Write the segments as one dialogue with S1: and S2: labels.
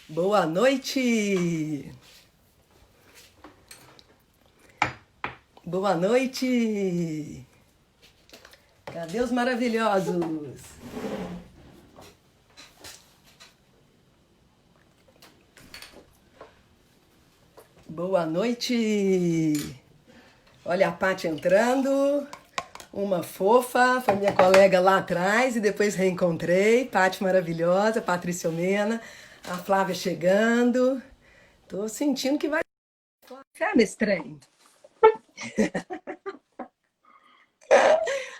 S1: Boa noite! Boa noite! Cadê os maravilhosos? Boa noite! Olha a Paty entrando, uma fofa, foi minha colega lá atrás e depois reencontrei. Paty maravilhosa, Patrícia Mena, a Flávia chegando. Tô sentindo que vai ser nesse trem.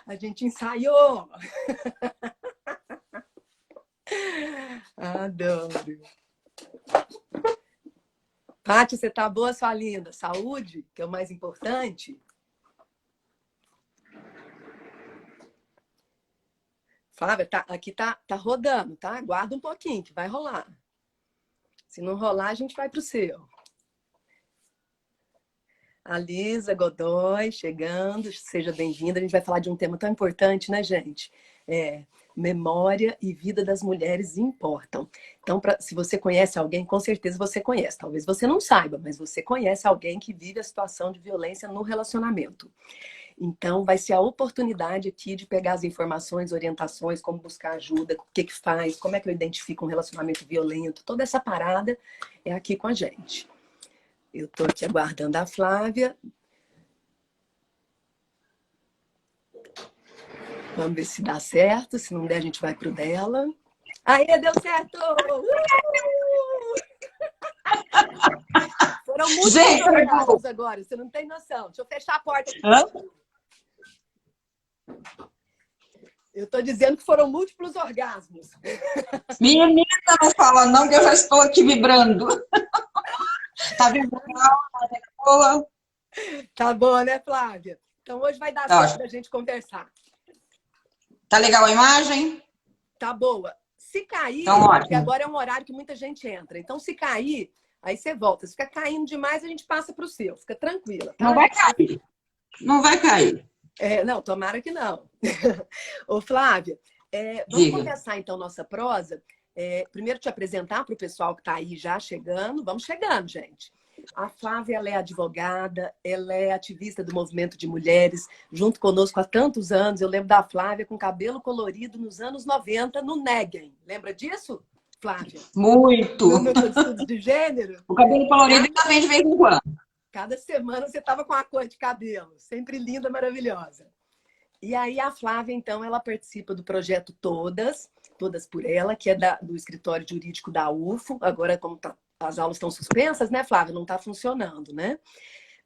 S1: A gente ensaiou. Adoro. Paty, você tá boa, sua linda? Saúde, que é o mais importante? Flávia, aqui tá rodando, tá? Aguarda um pouquinho, que vai rolar. Se não rolar, a gente vai pro seu. A Lisa Godoy chegando, seja bem-vinda. A gente vai falar de um tema tão importante, né, gente? Memória e vida das mulheres importam. Então, se você conhece alguém, com certeza você conhece. Talvez você não saiba, mas você conhece alguém que vive a situação de violência no relacionamento. Então, vai ser a oportunidade aqui de pegar as informações, orientações, como buscar ajuda, o que faz, como é que eu identifico um relacionamento violento, toda essa parada é aqui com a gente. Eu estou aqui aguardando a Flávia. Vamos ver se dá certo. Se não der, a gente vai pro dela. Aê, deu certo! Foram muitos orgasmos agora, você não tem noção. Deixa eu fechar a porta aqui. Eu estou dizendo que foram múltiplos orgasmos.
S2: Minha amiga não fala não, que eu já estou aqui vibrando. Tá vibrando? Tá boa?
S1: Tá boa, né, Flávia? Então hoje vai dar certo pra gente conversar.
S2: Tá legal a imagem?
S1: Tá boa. Se cair,
S2: então,
S1: porque agora é um horário que muita gente entra. Então, se cair, aí você volta. Se ficar caindo demais, a gente passa pro seu. Fica tranquila. Tá?
S2: Não vai cair. Não vai cair.
S1: Não, tomara que não. Ô, Flávia, vamos começar então nossa prosa. Primeiro te apresentar para o pessoal que está aí já chegando. Vamos chegando, gente. A Flávia, ela é advogada, ela é ativista do movimento de mulheres, junto conosco há tantos anos. Eu lembro da Flávia com cabelo colorido nos anos 90 no Neguen. Lembra disso, Flávia?
S2: Muito!
S1: No núcleo de estudos de gênero.
S2: O cabelo colorido ainda vem de vez em quando.
S1: Cada semana você estava com a cor de cabelo, sempre linda, maravilhosa. E aí a Flávia, então, ela participa do projeto Todas por Ela, que é do escritório jurídico da UFO. Agora, como as aulas estão suspensas, né, Flávia? Não está funcionando, né?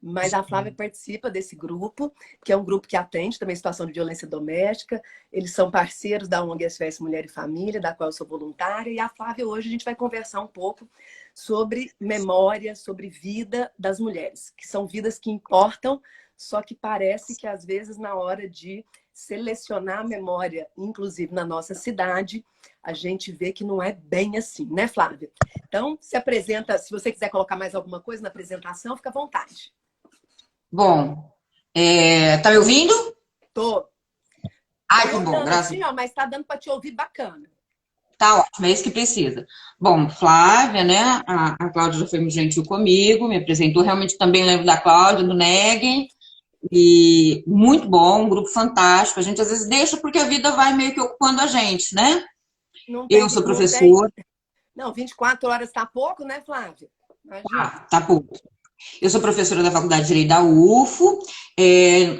S1: Mas a Flávia participa desse grupo, que é um grupo que atende também situação de violência doméstica. Eles são parceiros da ONG SOS Mulher e Família, da qual eu sou voluntária. E a Flávia, hoje, a gente vai conversar um pouco sobre memória, sobre vida das mulheres, que são vidas que importam, só que parece que, às vezes, na hora de selecionar a memória, inclusive na nossa cidade, a gente vê que não é bem assim, né, Flávia? Então, se apresenta, se você quiser colocar mais alguma coisa na apresentação, fica à vontade.
S2: Bom, tá me ouvindo?
S1: Tô.
S2: Ai, que bom, graças a Deus.
S1: Mas tá dando para te ouvir bacana.
S2: Tá ótimo, é isso que precisa. Bom, Flávia, né? A Cláudia já foi muito gentil comigo, me apresentou. Realmente também lembro da Cláudia, do Neguen. E muito bom, um grupo fantástico. A gente às vezes deixa porque a vida vai meio que ocupando a gente, né? Eu sou professora.
S1: Não, 24 horas tá pouco, né, Flávia?
S2: Tá pouco. Eu sou professora da Faculdade de Direito da UFO,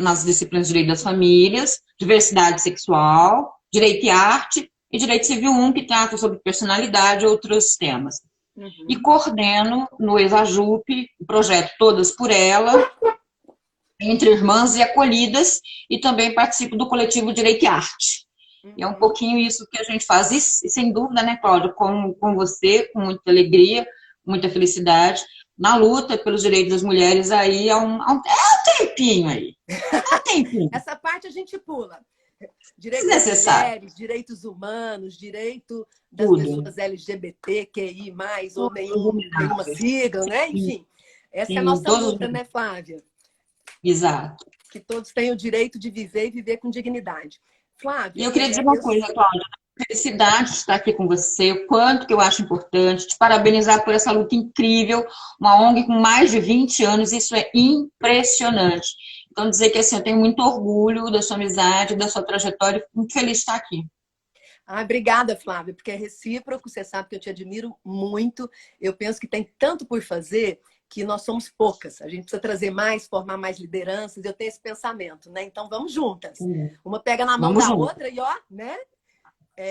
S2: nas disciplinas de Direito das Famílias, Diversidade Sexual, Direito e Arte e Direito Civil 1, que trata sobre personalidade e outros temas. Uhum. E coordeno no Exajup o projeto Todas por Ela, Entre Irmãs e Acolhidas, e também participo do coletivo Direito e Arte. Uhum. E é um pouquinho isso que a gente faz, e sem dúvida, né, Cláudia, com você, com muita alegria, muita felicidade, na luta pelos direitos das mulheres aí há um tempinho aí. Há um tempinho.
S1: Essa parte a gente pula. Direitos das mulheres, direitos humanos, direito das pessoas LGBT, QI+, ou nenhuma sigla, né? Enfim, essa é a nossa luta, né, Flávia?
S2: Exato.
S1: Que todos tenham o direito de viver e viver com dignidade. Flávia...
S2: E eu queria dizer uma coisa, Cláudia. Felicidade de estar aqui com você, o quanto que eu acho importante, te parabenizar por essa luta incrível, uma ONG com mais de 20 anos, isso é impressionante. Então, dizer que assim, eu tenho muito orgulho da sua amizade, da sua trajetória, fico muito feliz de estar aqui.
S1: Ah, obrigada, Flávia, porque é recíproco, você sabe que eu te admiro muito. Eu penso que tem tanto por fazer que nós somos poucas. A gente precisa trazer mais, formar mais lideranças. Eu tenho esse pensamento, né? Então vamos juntas. Uma pega na mão
S2: Vamos
S1: da
S2: junto.
S1: outra e ó, né?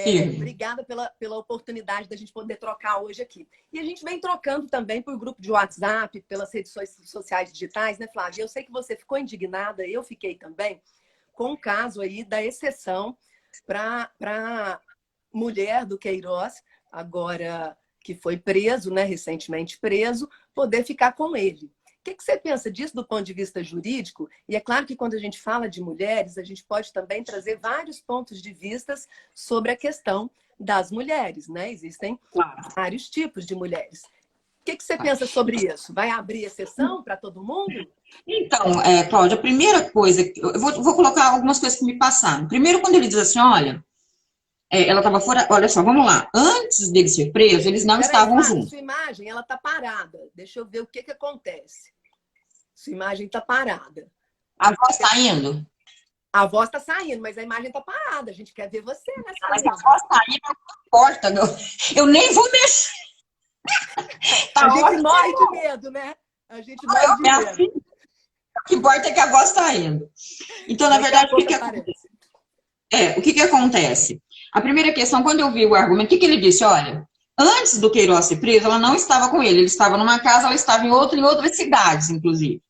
S2: Firme.
S1: Obrigada pela oportunidade da gente poder trocar hoje aqui. E a gente vem trocando também por grupo de WhatsApp, pelas redes sociais digitais, né, Flávia? Eu sei que você ficou indignada, eu fiquei também, com o caso aí da exceção para mulher do Queiroz, agora que foi preso, né, recentemente preso, poder ficar com ele. O que você pensa disso do ponto de vista jurídico? E é claro que quando a gente fala de mulheres, a gente pode também trazer vários pontos de vistas sobre a questão das mulheres, né? Existem vários tipos de mulheres. O que você pensa sobre isso? Vai abrir exceção para todo mundo?
S2: Então, Cláudia, a primeira coisa, eu vou colocar algumas coisas que me passaram. Primeiro, quando ele diz assim, olha, ela estava fora, olha só, vamos lá, antes dele ser preso, eles não
S1: Peraí,
S2: estavam
S1: Flávia,
S2: juntos.
S1: sua imagem, ela tá parada. Deixa eu ver o que acontece. Sua imagem tá parada.
S2: A voz está indo?
S1: A voz tá saindo, mas a imagem tá parada. A gente quer ver você, né,
S2: Mas a
S1: saindo.
S2: voz está indo, não importa, eu nem vou mexer.
S1: A
S2: Tá
S1: gente morre de
S2: ótimo.
S1: medo, né? A gente morre de
S2: Minha
S1: medo.
S2: filha, o que importa é que a voz está indo. Então, na
S1: Daqui a
S2: verdade,
S1: pouco aparece.
S2: o que que acontece? A primeira questão, quando eu vi o argumento, o que que ele disse? Olha, antes do Queiroz ser preso, ela não estava com ele estava numa casa, ela estava em outras cidades, inclusive.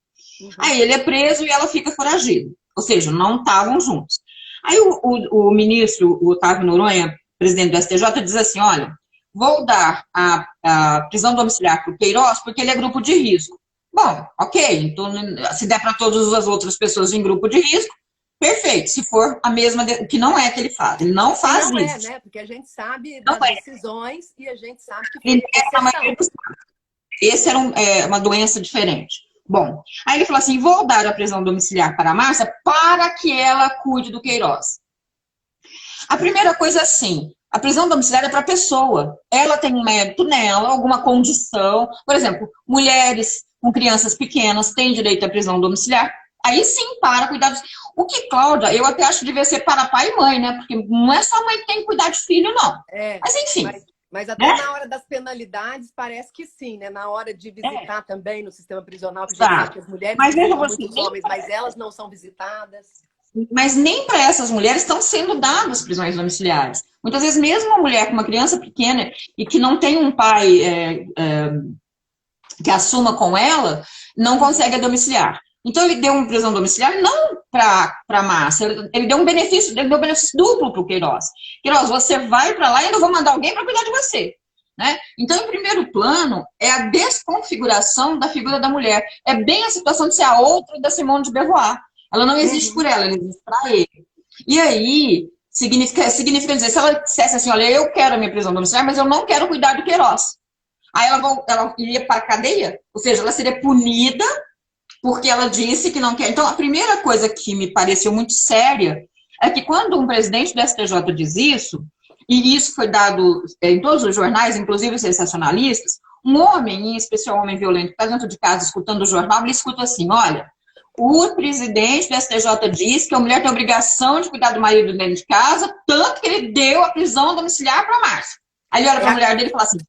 S1: Uhum.
S2: Aí ele é preso e ela fica foragida. Ou seja, não estavam juntos. Aí o ministro, o Otávio Noronha, presidente do STJ, diz assim, olha, vou dar a prisão domiciliar para o Queiroz porque ele é grupo de risco. Bom, ok, então se der para todas as outras pessoas em grupo de risco, perfeito. Se for a mesma, que não é que ele faz. Ele não
S1: E
S2: faz
S1: não é,
S2: isso.
S1: né? Porque a gente sabe
S2: Não
S1: das
S2: é.
S1: decisões e a gente sabe que
S2: Ele
S1: foi
S2: é a maioria
S1: exceção.
S2: dos esse era uma doença diferente. Bom, aí ele falou assim: vou dar a prisão domiciliar para a Márcia para que ela cuide do Queiroz. A primeira coisa é assim: a prisão domiciliar é para a pessoa. Ela tem um mérito nela, alguma condição. Por exemplo, mulheres com crianças pequenas têm direito à prisão domiciliar. Aí sim, para cuidar dos. O que, Cláudia, eu até acho que devia ser para pai e mãe, né? Porque não é só a mãe que tem que cuidar de filho, não.
S1: É,
S2: Mas enfim,
S1: mas até
S2: né?
S1: na hora das penalidades parece que sim, né? Na hora de
S2: É,
S1: visitar também no sistema prisional, que a gente sabe que
S2: exato.
S1: as mulheres
S2: Mas veja
S1: visitam
S2: você,
S1: muitos homens, mas elas não são visitadas.
S2: mas nem para essas mulheres estão sendo dadas prisões domiciliares. Muitas vezes, mesmo uma mulher com uma criança pequena e que não tem um pai que assuma com ela, não consegue a domiciliar. Então, ele deu uma prisão domiciliar não para a Márcia, ele deu um benefício duplo para o Queiroz. Queiroz, você vai para lá e eu vou mandar alguém para cuidar de você. Né? Então, em primeiro plano, é a desconfiguração da figura da mulher. É bem a situação de ser a outra da Simone de Beauvoir. Ela não existe por
S1: Uhum.
S2: ela existe para ele. E aí, significa dizer, se ela dissesse assim, olha, eu quero a minha prisão domiciliar, mas eu não quero cuidar do Queiroz. Aí ela iria para a cadeia, ou seja, ela seria punida porque ela disse que não quer. Então, a primeira coisa que me pareceu muito séria é que quando um presidente do STJ diz isso, e isso foi dado em todos os jornais, inclusive os sensacionalistas, um homem, em especial um homem violento, que está dentro de casa escutando o jornal, ele escuta assim, olha, o presidente do STJ diz que a mulher tem a obrigação de cuidar do marido dentro de casa, tanto que ele deu a prisão domiciliar para a Márcia. Aí ele olha para a
S1: É,
S2: mulher dele e fala assim,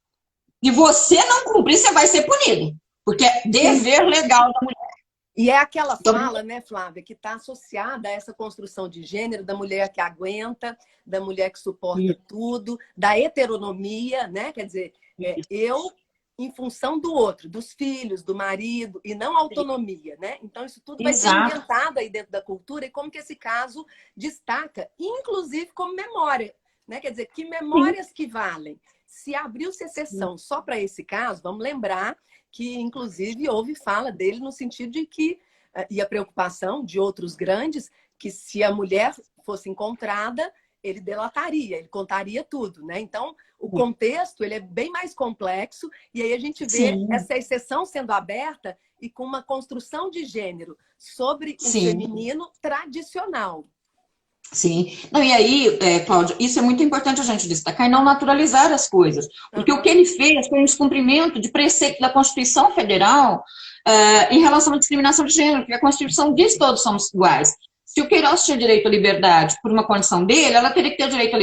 S2: se você não cumprir, você vai ser punido. Porque é
S1: sim.
S2: dever legal da mulher.
S1: E é aquela
S2: Então,
S1: fala, né, Flávia, que está associada a essa construção de gênero da mulher que aguenta, da mulher que suporta tudo, da heteronomia, né? Quer dizer, eu em função do outro, dos filhos, do marido, e não autonomia, né? Então, isso tudo vai ser
S2: exato.
S1: inventado aí dentro da cultura e como que esse caso destaca, inclusive como memória, né? Quer dizer, que memórias que valem. Se abriu-se exceção só para esse caso, vamos lembrar que, inclusive, houve fala dele no sentido de que, e a preocupação de outros grandes, que se a mulher fosse encontrada, ele delataria, ele contaria tudo, né? Então, o contexto ele é bem mais complexo, e aí a gente vê
S2: Sim,
S1: essa exceção sendo aberta e com uma construção de gênero sobre o
S2: sim.
S1: feminino tradicional.
S2: Sim. Não, e aí, Cláudia, isso é muito importante a gente destacar e não naturalizar as coisas. Porque o que
S1: Aham.
S2: ele fez foi um descumprimento de preceito da Constituição Federal em relação à discriminação de gênero, porque a Constituição diz que todos somos iguais. Se o Queiroz tinha direito à liberdade por uma condição dele, ela teria que ter direito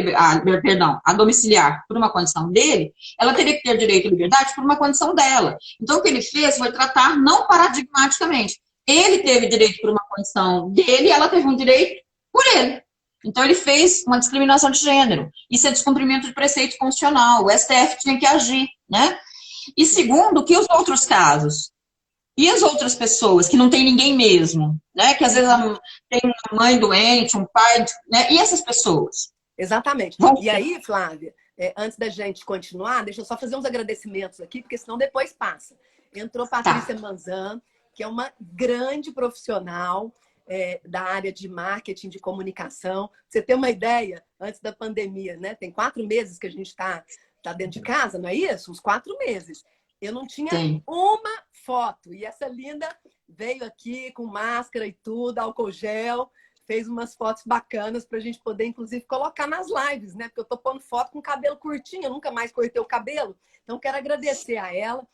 S2: a domiciliar por uma condição dele, ela teria que ter direito à liberdade por uma condição dela. Então, o que ele fez foi tratar não paradigmaticamente. Ele teve direito por uma condição dele, ela teve um direito por ele. Então, ele fez uma discriminação de gênero. Isso é descumprimento de preceito constitucional. O STF tinha que agir, né? E segundo, que os outros casos? E as outras pessoas que não tem ninguém mesmo, né? Que às vezes
S1: Uhum.
S2: tem uma mãe doente, um pai, né? E essas pessoas?
S1: Exatamente.
S2: Vão
S1: E aí, Flávia, antes da gente continuar, deixa eu só fazer uns agradecimentos aqui, porque senão depois passa. Entrou
S2: tá.
S1: Patrícia Manzan, que é uma grande profissional da área de marketing, de comunicação. Pra você ter uma ideia, antes da pandemia, né? Tem 4 meses que a gente tá dentro de casa, não é isso? Uns 4 meses. Eu não tinha
S2: Sim.
S1: uma foto. E essa linda veio aqui com máscara e tudo, álcool gel, fez umas fotos bacanas para a gente poder, inclusive, colocar nas lives, né? Porque eu tô pondo foto com cabelo curtinho, eu nunca mais cortei o cabelo. Então, quero agradecer a ela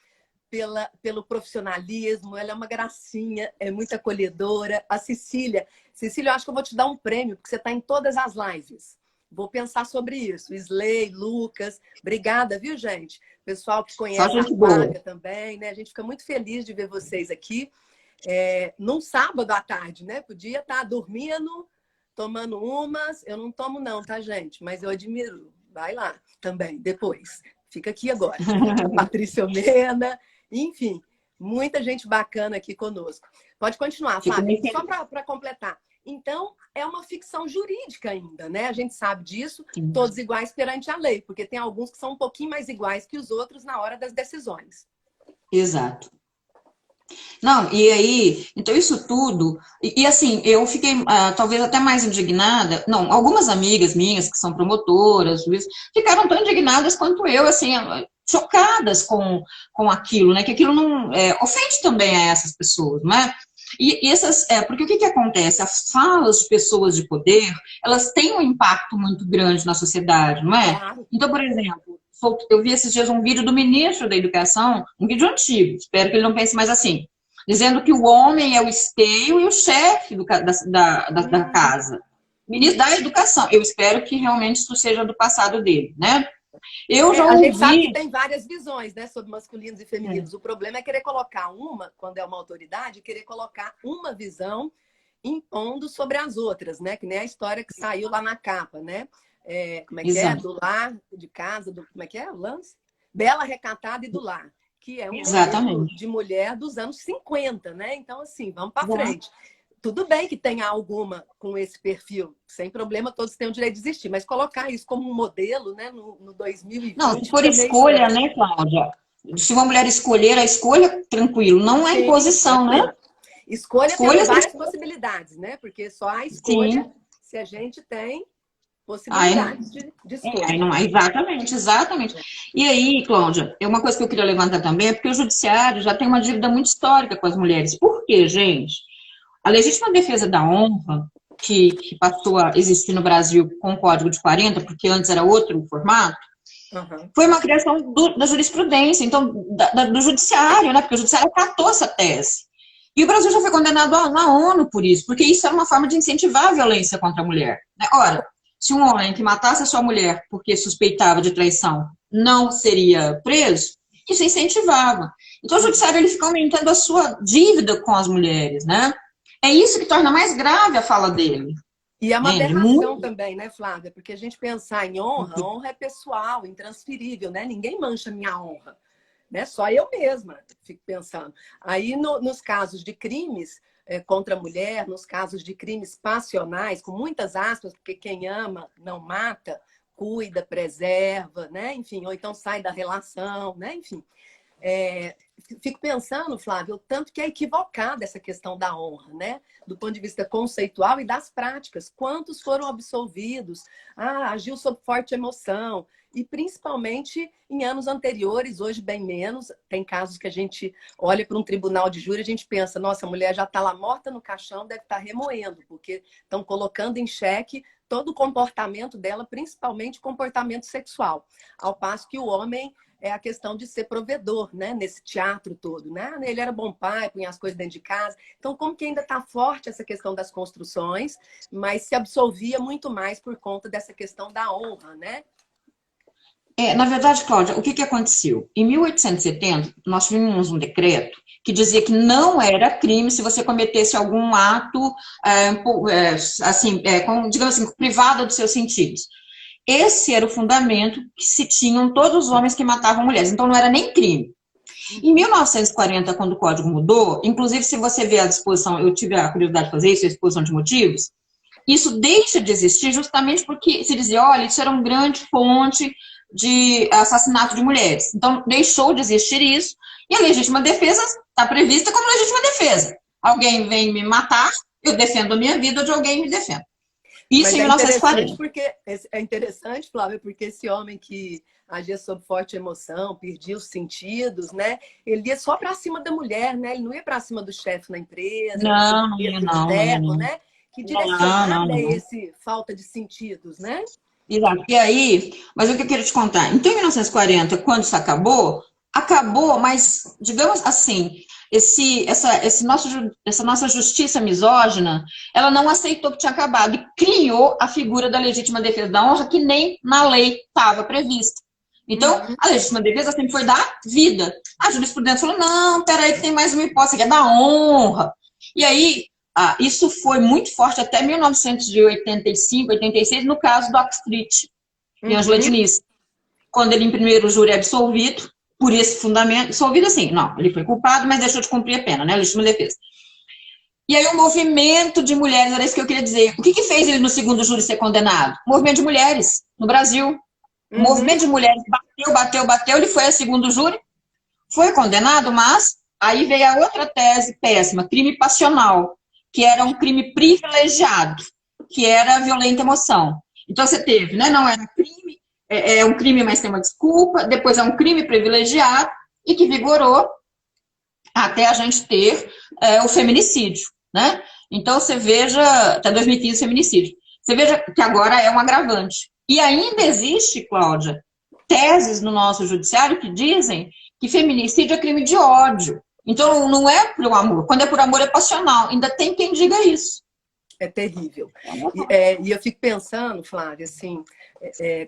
S1: pelo profissionalismo, ela é uma gracinha, é muito acolhedora. A Cecília, Cecília, eu acho que eu vou te dar um prêmio, porque você está em todas as lives. Vou pensar sobre isso. Slay, Lucas, obrigada, viu, gente? Pessoal que
S2: Só
S1: conhece a
S2: gente boa.
S1: Flávia também, né? A gente fica muito feliz de ver vocês aqui. Num sábado à tarde, né? Podia estar dormindo, tomando umas. Eu não tomo, não, tá, gente? Mas eu admiro. Vai lá também, depois. Fica aqui agora. A Patrícia Mena, enfim, muita gente bacana aqui conosco. Pode continuar,
S2: Fico
S1: Flávia.
S2: muito
S1: Só
S2: feliz.
S1: para completar. Então, é uma ficção jurídica ainda, né? A gente sabe disso, todos iguais perante a lei, porque tem alguns que são um pouquinho mais iguais que os outros na hora das decisões.
S2: Exato. Não, e aí, então isso tudo, assim, eu fiquei talvez até mais indignada, não, algumas amigas minhas que são promotoras, juízes, ficaram tão indignadas quanto eu, assim, chocadas com aquilo, né, que aquilo não ofende também a essas pessoas, não é? E essas, porque o que que acontece? As falas de pessoas de poder, elas têm um impacto muito grande na sociedade, não é?
S1: Claro.
S2: Então, por exemplo, eu vi esses dias um vídeo do ministro da Educação, um vídeo antigo, espero que ele não pense mais assim, dizendo que o homem é o esteio e o chefe da
S1: Uhum.
S2: casa. Ministro da Educação. Eu espero que realmente isso seja do passado dele, né? Eu já
S1: A gente sabe que
S2: ouvi.
S1: tem várias visões, né, sobre masculinos e femininos. O problema é querer colocar uma, quando é uma autoridade, querer colocar uma visão impondo sobre as outras, né? Que nem a história que saiu lá na capa, né? Como é que é?
S2: Exato,
S1: Do lar, de casa, como é que é? O lance? Bela, Recatada e do Lar, que é um modelo
S2: exatamente.
S1: de mulher dos anos 50, né? Então, assim, vamos para frente. Tudo bem que tenha alguma com esse perfil, sem problema, todos têm o direito de existir, mas colocar isso como um modelo, né, no
S2: Não, se
S1: 2020
S2: for
S1: fica meio
S2: escolha,
S1: estranho.
S2: né, Cláudia? Se uma mulher escolher a escolha, tranquilo, não é
S1: Sim,
S2: imposição, né?
S1: tranquilo. Escolha tendo
S2: Escolhas,
S1: várias possibilidades, né? Porque só há escolha
S2: sim.
S1: se a gente tem
S2: Aí,
S1: possibilidades de
S2: aí
S1: escolha.
S2: não, exatamente, exatamente. E aí, Cláudia, é uma coisa que eu queria levantar também, é porque o judiciário já tem uma dívida muito histórica com as mulheres. Por quê, gente? A legítima defesa da honra, que passou a existir no Brasil com o Código de 40, porque antes era outro formato,
S1: Uhum.
S2: foi uma criação da jurisprudência, então, do judiciário, né? Porque o judiciário acatou essa tese. E o Brasil já foi condenado na ONU por isso, porque isso era uma forma de incentivar a violência contra a mulher. Né? Ora, se um homem que matasse a sua mulher porque suspeitava de traição não seria preso, isso incentivava. Então, o judiciário ele fica aumentando a sua dívida com as mulheres, né? É isso que torna mais grave a fala dele,
S1: E é uma
S2: entende?
S1: aberração
S2: Muito.
S1: também, né, Flávia? Porque a gente pensar em honra, honra é pessoal, intransferível, né? Ninguém mancha minha honra, né? Só eu mesma fico pensando. Aí, nos casos de crimes contra a mulher, nos casos de crimes passionais, com muitas aspas, porque quem ama não mata, cuida, preserva, né? Enfim, ou então sai da relação, né? Enfim. É, Fico pensando, Flávio, o tanto que é equivocada essa questão da honra, né? Do ponto de vista conceitual e das práticas. Quantos foram absolvidos? Agiu sob forte emoção. E principalmente em anos anteriores, hoje bem menos. Tem casos que a gente olha para um tribunal de júri e a gente pensa, nossa, a mulher já está lá morta no caixão, deve estar remoendo, porque estão colocando em xeque todo o comportamento dela, principalmente comportamento sexual. Ao passo que o homem é a questão de ser provedor, né? Nesse teatro todo, né? Ele era bom pai, punha as coisas dentro de casa. Então, como que ainda está forte essa questão das construções, mas se absolvia muito mais por conta dessa questão da honra, né?
S2: Na verdade, Cláudia, o que que aconteceu? Em 1870, nós tivemos um decreto que dizia que não era crime se você cometesse algum ato, assim, digamos assim, privado dos seus sentidos. Esse era o fundamento que se tinham todos os homens que matavam mulheres. Então, não era nem crime. Em 1940, quando o código mudou, inclusive, se você ver a disposição, eu tive a curiosidade de fazer isso, a exposição de motivos, isso deixa de existir justamente porque se dizia, olha, isso era uma grande fonte de assassinato de mulheres. Então, deixou de existir isso, e a legítima defesa está prevista como legítima defesa. Alguém vem me matar, eu defendo a minha vida, ou de alguém me defende. Isso em 1940.
S1: É interessante, Flávia, porque esse homem que agia sob forte emoção, perdia os sentidos, né? Ele ia só para cima da mulher, né? Ele não ia para cima do chefe na empresa,
S2: Não,
S1: do externo, né? Que direcionado é esse falta de sentidos, né?
S2: Exato. E aí, mas o que eu quero te contar? Então, em 1940, quando isso acabou, mas, digamos assim, essa nossa justiça misógina, ela não aceitou que tinha acabado e criou a figura da legítima defesa da honra, que nem na lei estava prevista. Então, a legítima defesa sempre foi da vida. A jurisprudência falou, não, peraí, que tem mais uma hipótese, que é da honra. E aí, isso foi muito forte até 1985, 86, no caso do Oxford e Angela Diniz. Quando ele, em primeiro júri, é absolvido, por esse fundamento, absolvido assim, não, ele foi culpado, mas deixou de cumprir a pena, né, legítima defesa. E aí o movimento de mulheres, era isso que eu queria dizer, o que que fez ele no segundo júri ser condenado? O movimento de mulheres, no Brasil. O movimento de mulheres bateu, ele foi a segundo júri, foi condenado, mas aí veio a outra tese péssima, crime passional, que era um crime privilegiado, que era violenta emoção. Então você teve, né, não era crime, é um crime, mas tem uma desculpa, depois é um crime privilegiado, e que vigorou até a gente ter o feminicídio, né? Então você veja, até 2015 o feminicídio, você veja que agora é um agravante. E ainda existe, Cláudia, teses no nosso judiciário que dizem que feminicídio é crime de ódio. Então não é por amor, quando é por amor é passional, ainda tem quem diga isso.
S1: É terrível. E eu fico pensando, Flávia, assim,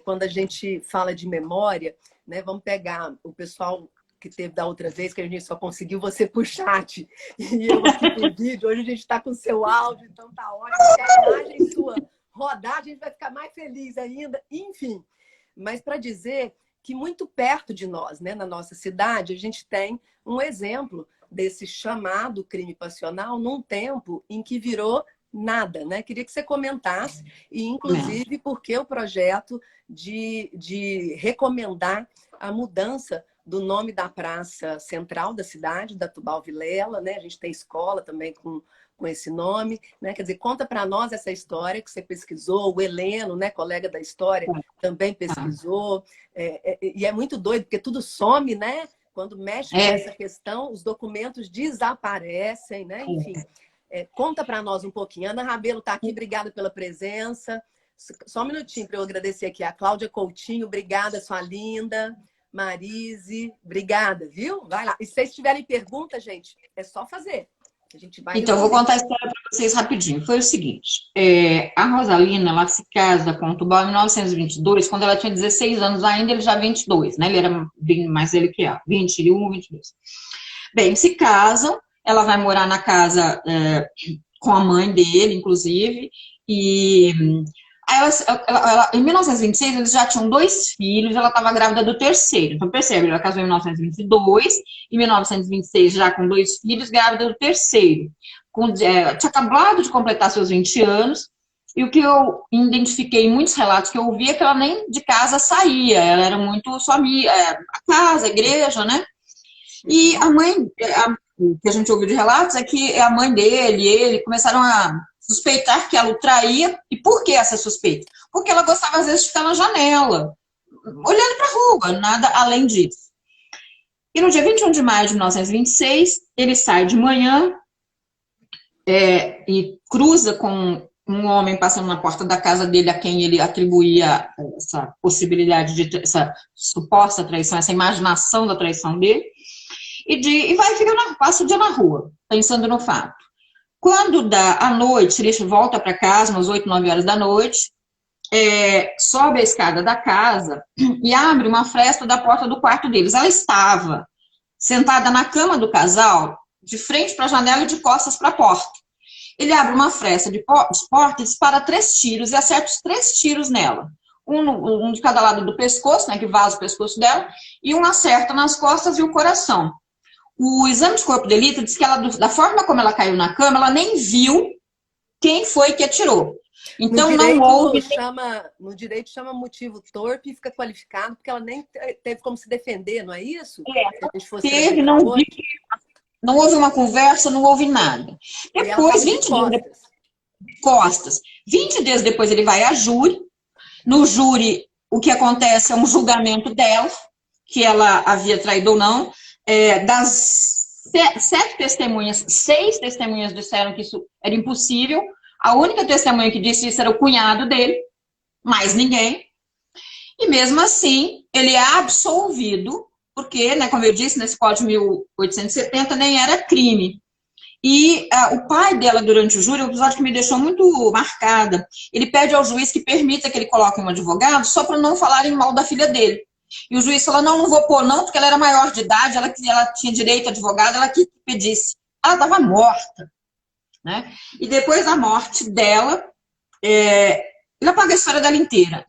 S1: quando a gente fala de memória, né, vamos pegar o pessoal que teve da outra vez, que a gente só conseguiu você por chat, e eu aqui por vídeo, hoje a gente está com o seu áudio, então tá ótimo, se a imagem sua rodar, a gente vai ficar mais feliz ainda, enfim. Mas para dizer que muito perto de nós, né, na nossa cidade, a gente tem um exemplo desse chamado crime passional num tempo em que virou nada, né? Queria que você comentasse, e inclusive porque o projeto de recomendar a mudança do nome da praça central da cidade, da Tubal Vilela, né? A gente tem escola também com esse nome, né? Quer dizer, conta para nós essa história que você pesquisou, o Heleno, né, colega da história, também pesquisou, e é muito doido, porque tudo some, né? Quando mexe com essa questão, os documentos desaparecem, né? Enfim, conta para nós um pouquinho. Ana Rabelo está aqui, obrigada pela presença. Só um minutinho para eu agradecer aqui a Cláudia Coutinho, obrigada, sua linda. Marise, obrigada, viu? Vai lá. E se vocês tiverem pergunta, gente, é só fazer. A gente vai
S2: então, vou contar a história para vocês rapidinho. Foi o seguinte, a Rosalina, ela se casa com o Tubal em 1922, quando ela tinha 16 anos ainda, ele já 22, né? Ele era bem mais ele que ela, 21, 22. Bem, se casam, ela vai morar na casa com a mãe dele, inclusive, e em 1926 eles já tinham 2 filhos, ela estava grávida do terceiro. Então, percebe, ela casou em 1922, em 1926 já com 2 filhos, grávida do terceiro. Tinha acabado de completar seus 20 anos, e o que eu identifiquei em muitos relatos que eu ouvi é que ela nem de casa saía, ela era muito só a casa, a igreja, né? E a mãe, o que a gente ouviu de relatos é que a mãe dele e ele começaram a suspeitar que ela o traía. E por que essa suspeita? Porque ela gostava, às vezes, de ficar na janela, olhando para a rua, nada além disso. E no dia 21 de maio de 1926, ele sai de manhã e cruza com um homem passando na porta da casa dele a quem ele atribuía essa possibilidade de essa suposta traição, essa imaginação da traição dele, e vai ficando, passa o dia na rua, pensando no fato. Quando dá a noite, ele volta para casa, umas 8, 9 horas da noite, sobe a escada da casa e abre uma fresta da porta do quarto deles. Ela estava sentada na cama do casal, de frente para a janela e de costas para a porta. Ele abre uma fresta de porta e dispara 3 tiros e acerta os 3 tiros nela. Um de cada lado do pescoço, né, que vaza o pescoço dela, e um acerta nas costas e o coração. O exame de corpo de delito diz que ela, da forma como ela caiu na cama, ela nem viu quem foi que atirou. Então não houve...
S1: No direito chama motivo torpe e fica qualificado, porque ela nem teve como se defender, não é isso?
S2: Teve, não houve uma conversa, não houve nada. Depois, 20 dias depois, costas. 20 dias depois ele vai a júri. No júri, o que acontece é um julgamento dela, que ela havia traído ou não. Das 7 testemunhas, 6 testemunhas disseram que isso era impossível. A única testemunha que disse isso era o cunhado dele, mais ninguém. E mesmo assim, ele é absolvido, porque, né, como eu disse, nesse Código de 1870 nem era crime. E o pai dela, durante o júri, é um episódio que me deixou muito marcada, ele pede ao juiz que permita que ele coloque um advogado só para não falarem mal da filha dele. E o juiz falou, não vou pôr não, porque ela era maior de idade, ela tinha direito a advogado, ela que pedisse. Ela estava morta. Né? E depois da morte dela, ele apaga a história dela inteira.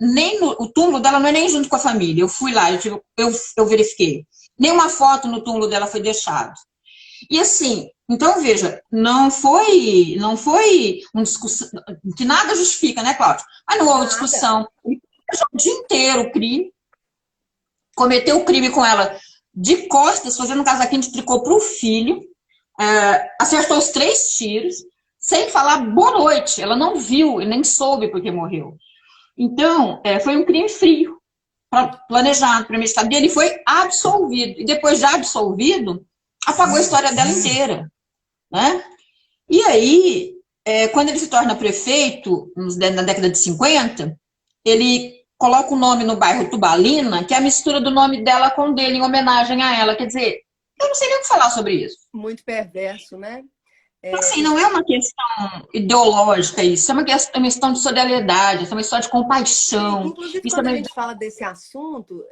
S2: O túmulo dela não é nem junto com a família. Eu fui lá, eu verifiquei. Nenhuma foto no túmulo dela foi deixada. E assim, então veja, não foi uma discussão, que nada justifica, né, Cláudia? Mas não houve discussão. Ele fechou o dia inteiro o crime, cometeu o crime com ela de costas, fazendo um casaquinho de tricô para o filho, acertou os 3 tiros, sem falar boa noite. Ela não viu e nem soube porque morreu. Então, foi um crime frio, planejado, premeditado. E ele foi absolvido. E depois de absolvido, apagou a história dela inteira. Né? E aí, quando ele se torna prefeito, na década de 50, ele coloca o nome no bairro Tubalina, que é a mistura do nome dela com o dele, em homenagem a ela. Quer dizer, eu não sei nem o que falar sobre isso.
S1: Muito perverso, né?
S2: Assim, não é uma questão ideológica isso, é uma questão de solidariedade, é uma história de compaixão.
S1: Inclusive, quando a gente fala desse assunto,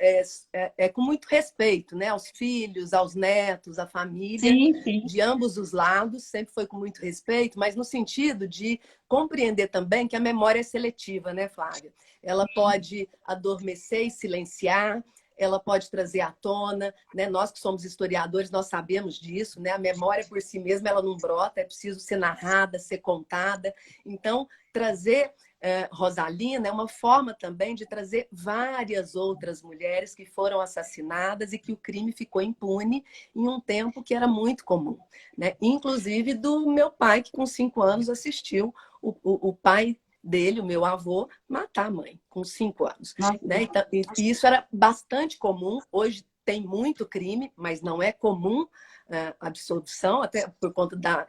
S1: com muito respeito, né? Aos filhos, aos netos, à família,
S2: sim.
S1: De ambos os lados, sempre foi com muito respeito, mas no sentido de compreender também que a memória é seletiva, né, Flávia? Ela pode adormecer e silenciar, ela pode trazer à tona, né? Nós que somos historiadores, nós sabemos disso, né? A memória por si mesma, ela não brota, é preciso ser narrada, ser contada. Então, trazer Rosalina é uma forma também de trazer várias outras mulheres que foram assassinadas e que o crime ficou impune em um tempo que era muito comum, né? Inclusive do meu pai, que com 5 anos assistiu o pai dele, o meu avô, matar a mãe com 5 anos. Né? Então, e isso era bastante comum. Hoje tem muito crime, mas não é comum a absolvição, até por conta da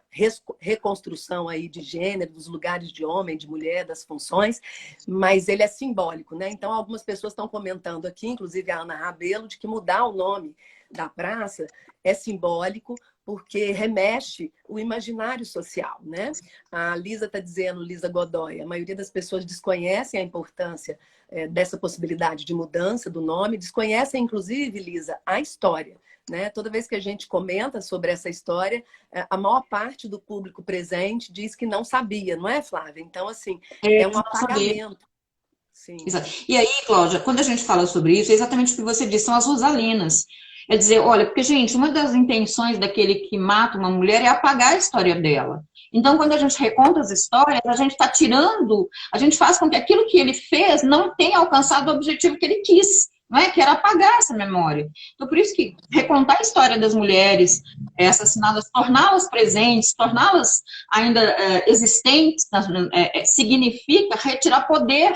S1: reconstrução aí de gênero, dos lugares de homem, de mulher, das funções, mas ele é simbólico, né? Então, algumas pessoas estão comentando aqui, inclusive a Ana Rabelo, de que mudar o nome da praça é simbólico, porque remexe o imaginário social, né? A Lisa está dizendo, Lisa Godoy, a maioria das pessoas desconhecem a importância dessa possibilidade de mudança do nome, desconhecem, inclusive, Lisa, a história. Né? Toda vez que a gente comenta sobre essa história, a maior parte do público presente diz que não sabia, não é, Flávia? Então, assim, é um apagamento. Sim.
S2: Exato. E aí, Cláudia, quando a gente fala sobre isso, é exatamente o que você disse, são as Rosalinas. É dizer, olha, porque, gente, uma das intenções daquele que mata uma mulher é apagar a história dela. Então, quando a gente reconta as histórias, a gente está tirando, a gente faz com que aquilo que ele fez não tenha alcançado o objetivo que ele quis, não é? Que era apagar essa memória. Então, por isso que recontar a história das mulheres assassinadas, torná-las presentes, torná-las ainda existentes, significa retirar poder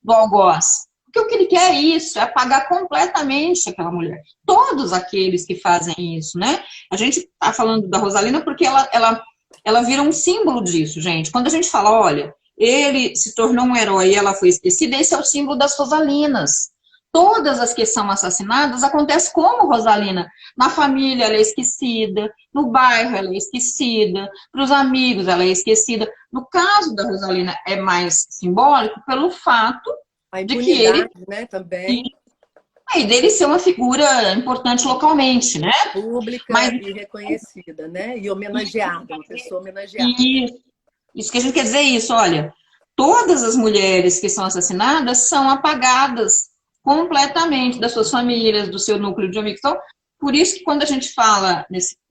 S2: do algoz. Porque o que ele quer é isso, é apagar completamente aquela mulher. Todos aqueles que fazem isso, né? A gente está falando da Rosalina porque ela vira um símbolo disso, gente. Quando a gente fala, olha, ele se tornou um herói e ela foi esquecida, esse é o símbolo das Rosalinas. Todas as que são assassinadas acontecem como Rosalina. Na família ela é esquecida, no bairro ela é esquecida, para os amigos ela é esquecida. No caso da Rosalina é mais simbólico pelo fato
S1: A
S2: de que ele...
S1: impunidade, né, também,
S2: E dele ser uma figura importante localmente, né? Mas
S1: pública e reconhecida, né? E homenageada, uma pessoa homenageada.
S2: isso que a gente quer dizer é isso, olha, todas as mulheres que são assassinadas são apagadas completamente das suas famílias, do seu núcleo de amigos. Então, por isso que quando a gente fala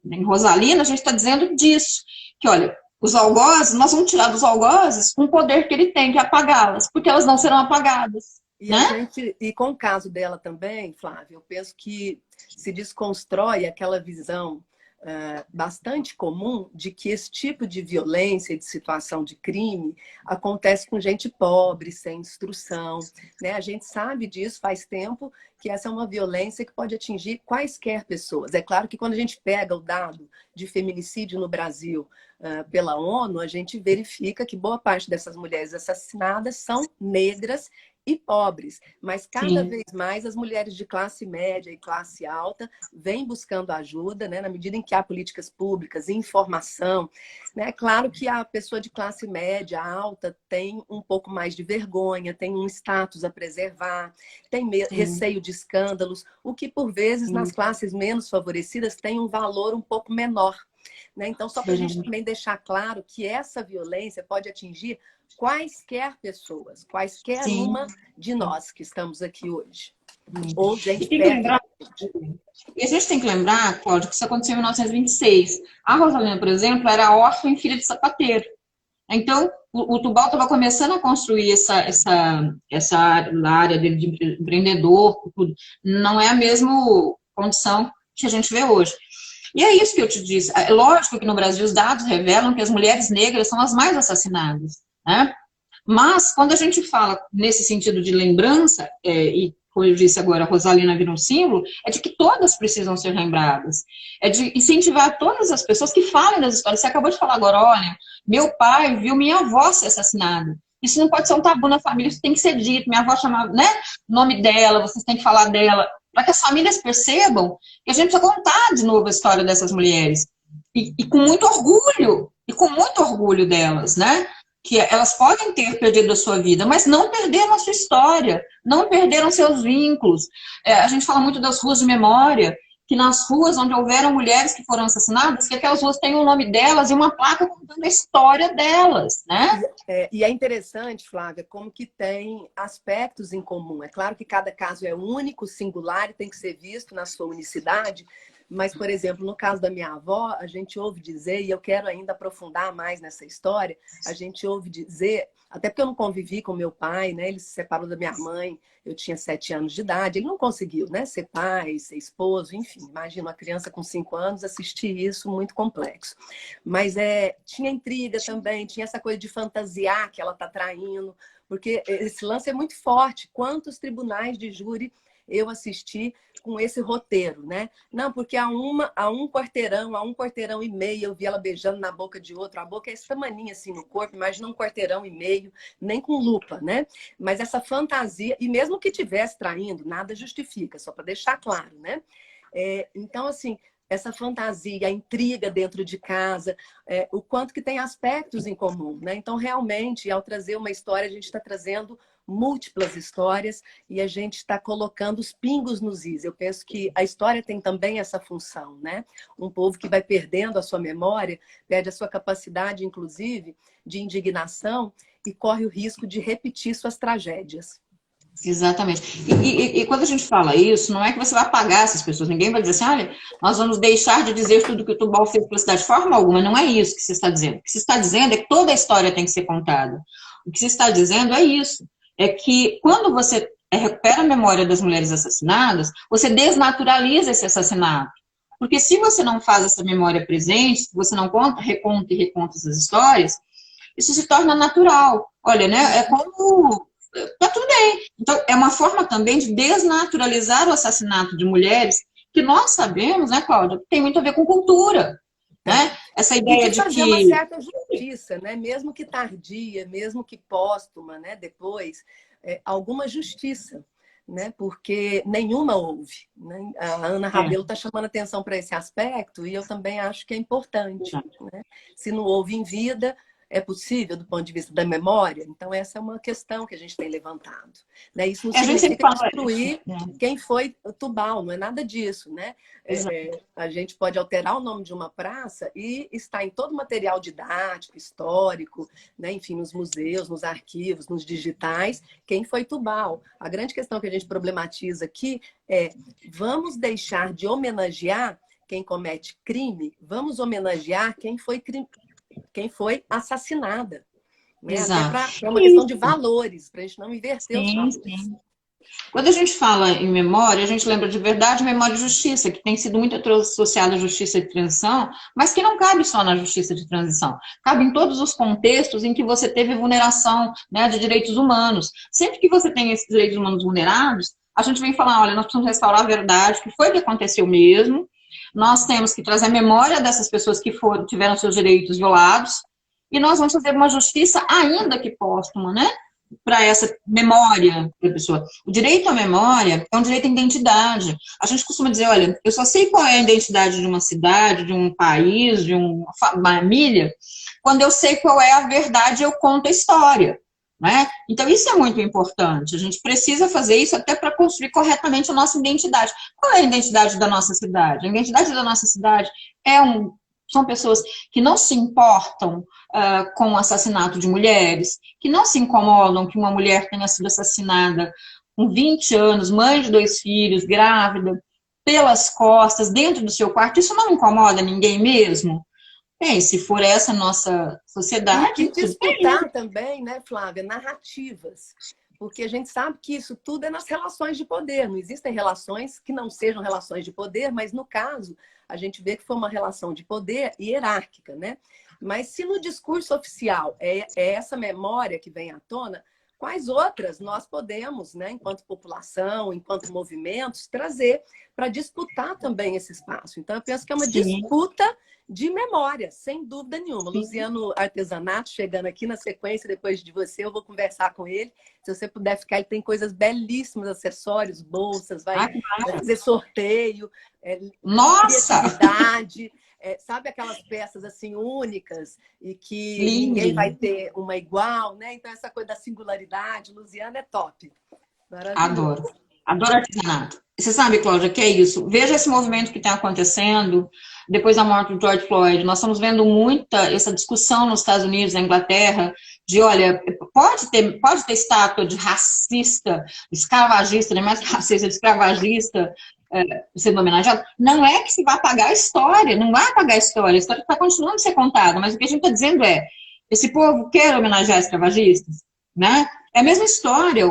S2: em Rosalina, a gente está dizendo disso, que olha, os algozes, nós vamos tirar dos algozes um poder que ele tem, que é apagá-las, porque elas não serão apagadas, né?
S1: E com o caso dela também, Flávia, eu penso que se desconstrói aquela visão bastante comum de que esse tipo de violência e de situação de crime acontece com gente pobre, sem instrução, né? A gente sabe disso faz tempo, que essa é uma violência que pode atingir quaisquer pessoas. É claro que quando a gente pega o dado de feminicídio no Brasil pela ONU, a gente verifica que boa parte dessas mulheres assassinadas são negras e pobres, mas cada vez mais as mulheres de classe média e classe alta vêm buscando ajuda, né, na medida em que há políticas públicas e informação, né? Claro que a pessoa de classe média alta tem um pouco mais de vergonha, tem um status a preservar, tem receio de escândalos, o que por vezes nas classes menos favorecidas tem um valor um pouco menor, né? Então, só para a gente também deixar claro que essa violência pode atingir quaisquer pessoas, quaisquer uma de nós que estamos aqui hoje. Ou gente perto.
S2: E a gente tem que lembrar, Cláudio, que isso aconteceu em 1926. A Rosalina, por exemplo, era órfã e filha de sapateiro. Então, o Tubal estava começando a construir essa área dele de empreendedor, tudo. Não é a mesma condição que a gente vê hoje. E é isso que eu te disse. É lógico que no Brasil os dados revelam que as mulheres negras são as mais assassinadas, né? Mas, quando a gente fala nesse sentido de lembrança, e como eu disse agora, a Rosalina vira um símbolo, é de que todas precisam ser lembradas. É de incentivar todas as pessoas que falem das histórias. Você acabou de falar agora, olha, meu pai viu minha avó ser assassinada. Isso não pode ser um tabu na família, isso tem que ser dito. Minha avó chamava, né, o nome dela, vocês têm que falar dela, para que as famílias percebam que a gente precisa contar de novo a história dessas mulheres. E com muito orgulho delas, né? Que elas podem ter perdido a sua vida, mas não perderam a sua história, não perderam seus vínculos. A gente fala muito das ruas de memória, que nas ruas onde houveram mulheres que foram assassinadas, que aquelas ruas têm o nome delas e uma placa contando a história delas, né?
S1: E é interessante, Flávia, como que tem aspectos em comum. É claro que cada caso é único, singular e tem que ser visto na sua unicidade, mas, por exemplo, no caso da minha avó, a gente ouve dizer, e eu quero ainda aprofundar mais nessa história, a gente ouve dizer, até porque eu não convivi com meu pai, né? Ele se separou da minha mãe, eu tinha 7 anos de idade, ele não conseguiu, né? Ser pai, ser esposo, enfim. Imagina uma criança com 5 anos assistir isso, muito complexo. Mas tinha intriga também, tinha essa coisa de fantasiar que ela está traindo, porque esse lance é muito forte. Quantos tribunais de júri eu assisti com esse roteiro, né? Não, porque a um quarteirão e meio, eu vi ela beijando na boca de outro. A boca é esse tamaninho assim no corpo, imagina um quarteirão e meio, nem com lupa, né? Mas essa fantasia, e mesmo que tivesse traindo, nada justifica, só para deixar claro, né? Então, assim, essa fantasia, a intriga dentro de casa, o quanto que tem aspectos em comum, né? Então, realmente, ao trazer uma história, a gente está trazendo múltiplas histórias e a gente está colocando os pingos nos is. Eu penso que a história tem também essa função, né? Um povo que vai perdendo a sua memória, perde a sua capacidade, inclusive, de indignação e corre o risco de repetir suas tragédias.
S2: Exatamente. E quando a gente fala isso, não é que você vai apagar essas pessoas. Ninguém vai dizer assim, olha, nós vamos deixar de dizer tudo que o Tubal fez pela cidade. De forma alguma, não é isso que você está dizendo. O que você está dizendo é que toda a história tem que ser contada. O que você está dizendo é isso. É que quando você recupera a memória das mulheres assassinadas, você desnaturaliza esse assassinato. Porque se você não faz essa memória presente, se você não reconta e reconta essas histórias, isso se torna natural. Olha, né? É como... Tá tudo bem. Então, é uma forma também de desnaturalizar o assassinato de mulheres, que nós sabemos, né, Cláudia, tem muito a ver com cultura. né? Essa
S1: E
S2: ideia
S1: de
S2: de
S1: fazer uma
S2: que...
S1: certa justiça, né? Mesmo que tardia, mesmo que póstuma, né? Depois, alguma justiça, né? Porque nenhuma houve, né? A Ana
S2: É,
S1: Rabelo está chamando atenção para esse aspecto e eu também acho que é importante, né? Se não houve em vida, é possível do ponto de vista da memória? Então, essa é uma questão que a gente tem levantado, né? Isso não
S2: a gente sempre
S1: significa
S2: fala...
S1: destruir quem foi Tubal, não é nada disso, né? A gente pode alterar o nome de uma praça e está em todo o material didático, histórico, né? Enfim, nos museus, nos arquivos, nos digitais, quem foi Tubal. A grande questão que a gente problematiza aqui é: vamos deixar de homenagear quem comete crime, vamos homenagear quem foi assassinada. Né? Até
S2: Exato.
S1: para uma questão de valores, para a gente não inverter os
S2: Sim,
S1: valores.
S2: sim. Quando a gente fala em memória, a gente lembra de verdade, memória e justiça, que tem sido muito associada à justiça de transição, mas que não cabe só na justiça de transição. Cabe em todos os contextos em que você teve vulneração, né, de direitos humanos. Sempre que você tem esses direitos humanos vulnerados, a gente vem falar, olha, nós precisamos restaurar a verdade, que foi o que aconteceu mesmo, nós temos que trazer a memória dessas pessoas que tiveram seus direitos violados, e nós vamos fazer uma justiça, ainda que póstuma, né? Para essa memória da pessoa. O direito à memória é um direito à identidade. A gente costuma dizer, olha, eu só sei qual é a identidade de uma cidade, de um país, de uma família, quando eu sei qual é a verdade, eu conto a história. Né? Então, isso é muito importante. A gente precisa fazer isso até para construir corretamente a nossa identidade. Qual é a identidade da nossa cidade? A identidade da nossa cidade são pessoas que não se importam com o assassinato de mulheres, que não se incomodam que uma mulher tenha sido assassinada com 20 anos, mãe de 2 filhos, grávida, pelas costas, dentro do seu quarto. Isso não incomoda ninguém mesmo? Bem, se for essa a nossa sociedade...
S1: E disputar também, né, Flávia, narrativas. Porque a gente sabe que isso tudo é nas relações de poder. Não existem relações que não sejam relações de poder, mas no caso, a gente vê que foi uma relação de poder hierárquica, né? Mas se no discurso oficial é essa memória que vem à tona, quais outras nós podemos, né, enquanto população, enquanto movimentos, trazer para disputar também esse espaço? Então, eu penso que é uma disputa de memória, sem dúvida nenhuma. Sim. Luciano Artesanato, chegando aqui na sequência, depois de você, eu vou conversar com ele. Se você puder ficar, ele tem coisas belíssimas, acessórios, bolsas, vai fazer sorteio, criatividade. Sabe aquelas peças assim únicas e que ninguém vai ter uma igual, né? Então, essa coisa da singularidade, Luciano é top.
S2: Adoro. Adoro artesanato. Você sabe, Cláudia, que é isso. Veja esse movimento que está acontecendo depois da morte do George Floyd. Nós estamos vendo muita essa discussão nos Estados Unidos, na Inglaterra, de, olha, pode ter estátua de racista, escravagista, né? Mais racista, escravagista, sendo homenageado. Não é que se vai apagar a história, não vai apagar a história está continuando a ser contada, mas o que a gente está dizendo é, esse povo quer homenagear escravagistas, né? É a mesma história.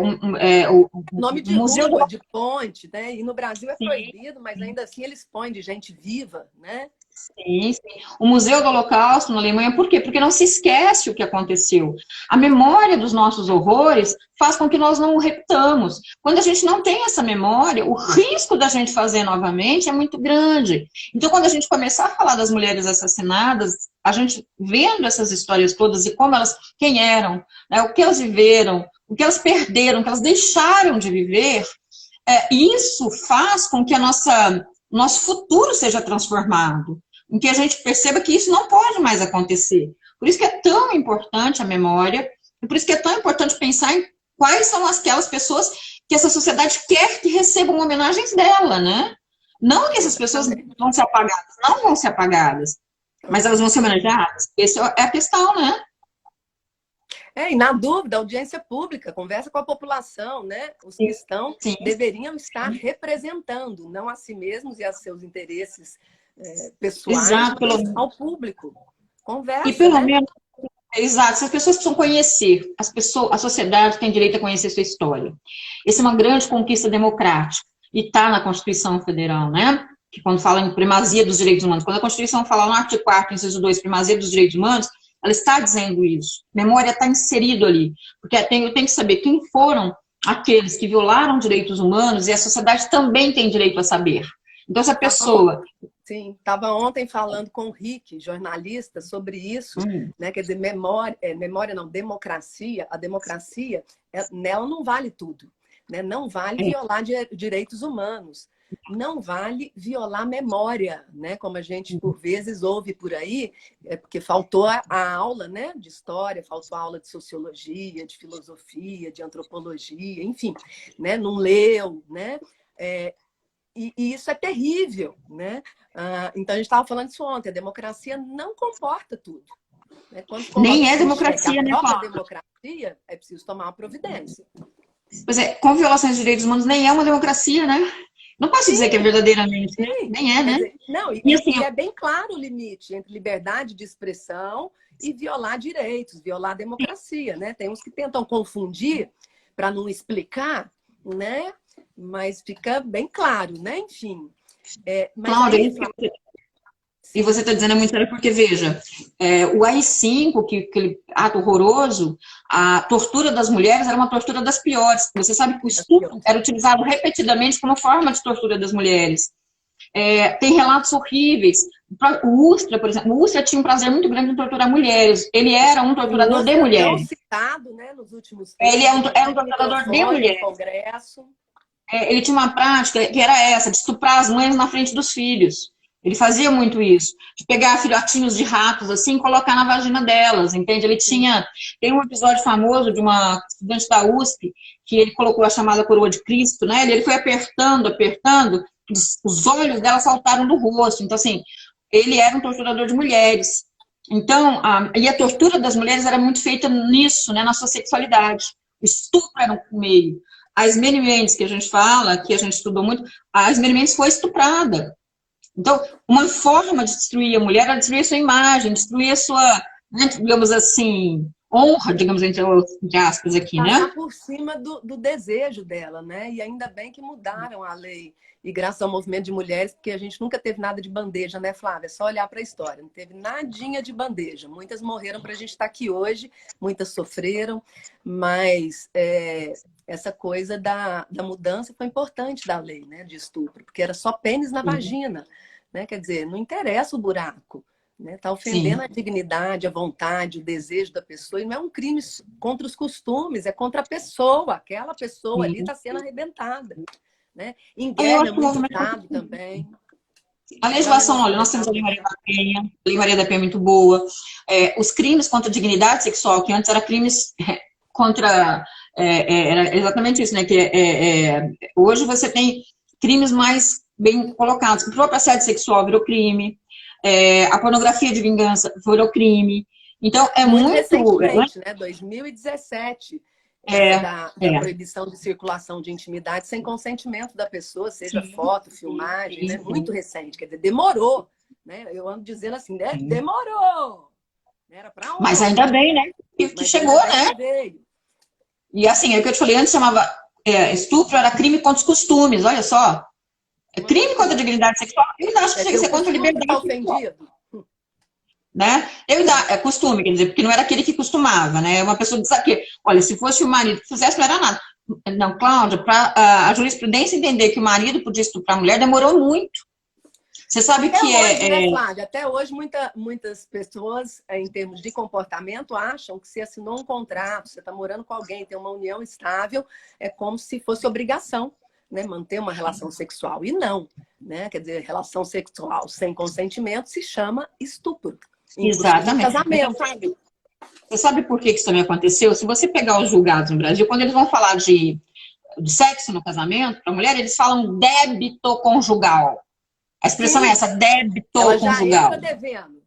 S1: Nome de
S2: museu
S1: rua, de ponte, né? E no Brasil é proibido, mas
S2: sim.
S1: ainda assim eles põem de gente viva, né?
S2: Sim, sim. O Museu do Holocausto na Alemanha, por quê? Porque não se esquece o que aconteceu. A memória dos nossos horrores faz com que nós não o repitamos. Quando a gente não tem essa memória, o risco da gente fazer novamente é muito grande. Então, quando a gente começar a falar das mulheres assassinadas, a gente vendo essas histórias todas e como elas, quem eram, né, o que elas viveram, o que elas perderam, o que elas deixaram de viver, isso faz com que nosso futuro seja transformado, em que a gente perceba que isso não pode mais acontecer. Por isso que é tão importante a memória, e por isso que é tão importante pensar em quais são aquelas pessoas que essa sociedade quer que recebam homenagens dela, né? Não que essas pessoas vão ser apagadas, não vão ser apagadas, mas elas vão ser homenageadas. Essa é a questão, né?
S1: E na dúvida, audiência pública, conversa com a população, né? Os que estão, deveriam estar representando, não a si mesmos e a seus interesses pessoais, mas ao público. Conversa,
S2: e pelo menos, exato, as pessoas precisam conhecer, a sociedade tem direito a conhecer sua história. Essa é uma grande conquista democrática, e está na Constituição Federal, né? Que quando fala em primazia dos direitos humanos, quando a Constituição fala no artigo 4º, inciso 2, primazia dos direitos humanos, ela está dizendo isso. Memória está inserido ali. Porque eu tenho que saber quem foram aqueles que violaram direitos humanos e a sociedade também tem direito a saber. Então, se a pessoa
S1: Sim, estava ontem falando com o Rick, jornalista, sobre isso, né? Quer dizer, memória não, democracia. A democracia, nela não vale tudo, né? Não vale violar direitos humanos, não vale violar memória, né? Como a gente por vezes ouve por aí, porque faltou a aula, né? De história, faltou a aula de sociologia, de filosofia, de antropologia, enfim, né? Não leu, né? E isso é terrível, né? Então, a gente estava falando isso ontem, a democracia não comporta tudo. Né? Quando
S2: Nem é
S1: coloca em xeque
S2: democracia,
S1: a
S2: né,
S1: própria
S2: Cláudia?
S1: democracia, é preciso tomar uma providência.
S2: Pois é, com violações de direitos humanos nem é uma democracia, né? Não posso dizer que é
S1: Sim,
S2: verdadeiramente, né?
S1: sim.
S2: Nem é,
S1: Quer
S2: né?
S1: dizer, não,
S2: E assim,
S1: e é bem claro o limite entre liberdade de expressão e violar direitos, violar a democracia, né? Tem uns que tentam confundir para não explicar, né? Mas fica bem claro, né? Enfim. Mas
S2: Cláudia,
S1: aí,
S2: isso e você está dizendo é muito sério porque, veja, o AI-5, aquele ato horroroso, a tortura das mulheres era uma tortura das piores. Você sabe que o estupro era utilizado repetidamente como forma de tortura das mulheres. Tem relatos horríveis. O Ustra, por exemplo, o Ustra tinha um prazer muito grande em torturar mulheres. Ele era um
S1: o
S2: torturador de
S1: Ustra tão
S2: mulheres.
S1: citado, né, nos últimos
S2: Ele
S1: tempos,
S2: era um
S1: no
S2: torturador de
S1: microfone, no
S2: mulheres.
S1: Congresso.
S2: Ele tinha uma prática que era essa, de estuprar as mães na frente dos filhos. Ele fazia muito isso, de pegar filhotinhos de ratos assim e colocar na vagina delas, entende? Tem um episódio famoso de uma estudante da USP, que ele colocou a chamada coroa de Cristo, né? Ele foi apertando, apertando, os olhos dela saltaram do rosto. Então, assim, ele era um torturador de mulheres. Então, e a tortura das mulheres era muito feita nisso, né? Na sua sexualidade. O estupro era um meio. A Ismene Mendes, que a gente fala, que a gente estudou muito, a Ismene Mendes foi estuprada. Então, uma forma de destruir a mulher era destruir a sua imagem, destruir a sua, né, digamos assim, honra, digamos entre aspas aqui,
S1: Passar
S2: né?
S1: por cima do desejo dela, né? E ainda bem que mudaram a lei. E graças ao movimento de mulheres, porque a gente nunca teve nada de bandeja, né, Flávia? É só olhar para a história. Não teve nadinha de bandeja. Muitas morreram para a gente estar aqui hoje, muitas sofreram, mas essa coisa da mudança foi importante da lei, né, de estupro, porque era só pênis na vagina, né? Quer dizer, não interessa o buraco. Está ofendendo
S2: Sim.
S1: a dignidade, a vontade, o desejo da pessoa. E não é um crime contra os costumes, é contra a pessoa. Aquela pessoa ali está sendo arrebentada. Né? Em
S2: Eu
S1: guerra é
S2: acho que o
S1: muito
S2: movimento...
S1: dado também.
S2: A legislação, olha, nós temos a Lei Maria da Penha, a Lei Maria da Penha é muito boa. Os crimes contra a dignidade sexual, que antes era crimes contra... era exatamente isso, né? Hoje você tem crimes mais bem colocados. O próprio assédio sexual virou crime. A pornografia de vingança virou crime. Então, é
S1: muito
S2: muito...
S1: recentemente, né? 2017, essa da proibição de circulação de intimidade sem consentimento da pessoa, seja foto, filmagem, né? Muito recente, quer dizer, demorou. Né? Eu ando dizendo assim, né? Demorou! Era para ontem.
S2: Mas ainda bem, né? Que chegou, né?
S1: Veio.
S2: E assim, é o que eu te falei antes, chamava estupro, era crime contra os costumes, olha só. É crime contra a dignidade sexual, eu ainda acho que chega a ser contra a liberdade
S1: tá
S2: sexual.
S1: ofendido.
S2: Né? É costume, quer dizer, porque não era aquele que costumava, né? Uma pessoa diz aqui, olha, se fosse o marido que fizesse, não era nada. Não, Cláudia, para a jurisprudência entender que o marido podia estuprar a mulher, demorou muito. Você sabe
S1: até
S2: que
S1: hoje, né, Flávia? Até hoje, muitas pessoas, em termos de comportamento, acham que se assinou um contrato, você está morando com alguém, tem uma união estável, é como se fosse obrigação, né, manter uma relação sexual. E não, né? Quer dizer, relação sexual sem consentimento se chama estupro.
S2: Exatamente.
S1: Casamento.
S2: Você sabe por que isso também aconteceu? Se você pegar os julgados no Brasil, quando eles vão falar de sexo no casamento, para a mulher, eles falam débito conjugal. A expressão é essa, débito
S1: ela
S2: conjugal.
S1: Já entra devendo.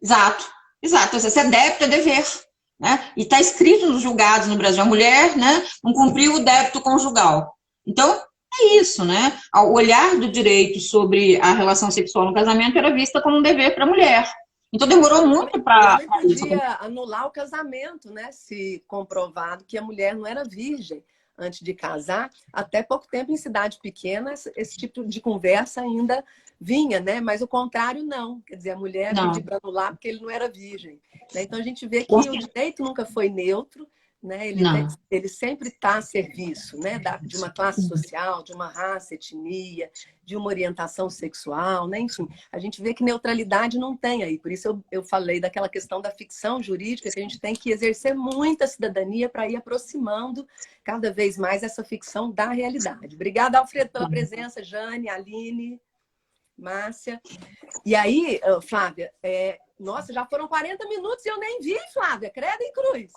S2: Exato. Se é débito, é dever. Né? E está escrito nos julgados no Brasil, a mulher, né, não cumpriu o débito conjugal. Então, é isso, né? O olhar do direito sobre a relação sexual no casamento era vista como um dever para a mulher. Então, demorou muito para...
S1: O homem podia anular o casamento, né? Se comprovado que a mulher não era virgem antes de casar. Até pouco tempo, em cidade pequena, esse tipo de conversa ainda vinha, né? Mas o contrário, não. Quer dizer, a mulher pediu para anular porque ele não era virgem. Né? Então, a gente vê que o direito nunca foi neutro, né?
S2: Não.
S1: Ele sempre está a serviço, né? De uma classe social, de uma raça, etnia, de uma orientação sexual, né? Enfim, a gente vê que neutralidade não tem aí. Por isso eu falei daquela questão da ficção jurídica, que a gente tem que exercer muita cidadania para ir aproximando cada vez mais essa ficção da realidade. Obrigada, Alfredo, pela presença, Jane, Aline, Márcia. E aí, Flávia, nossa, já foram 40 minutos e eu nem vi, Flávia, credo em cruz.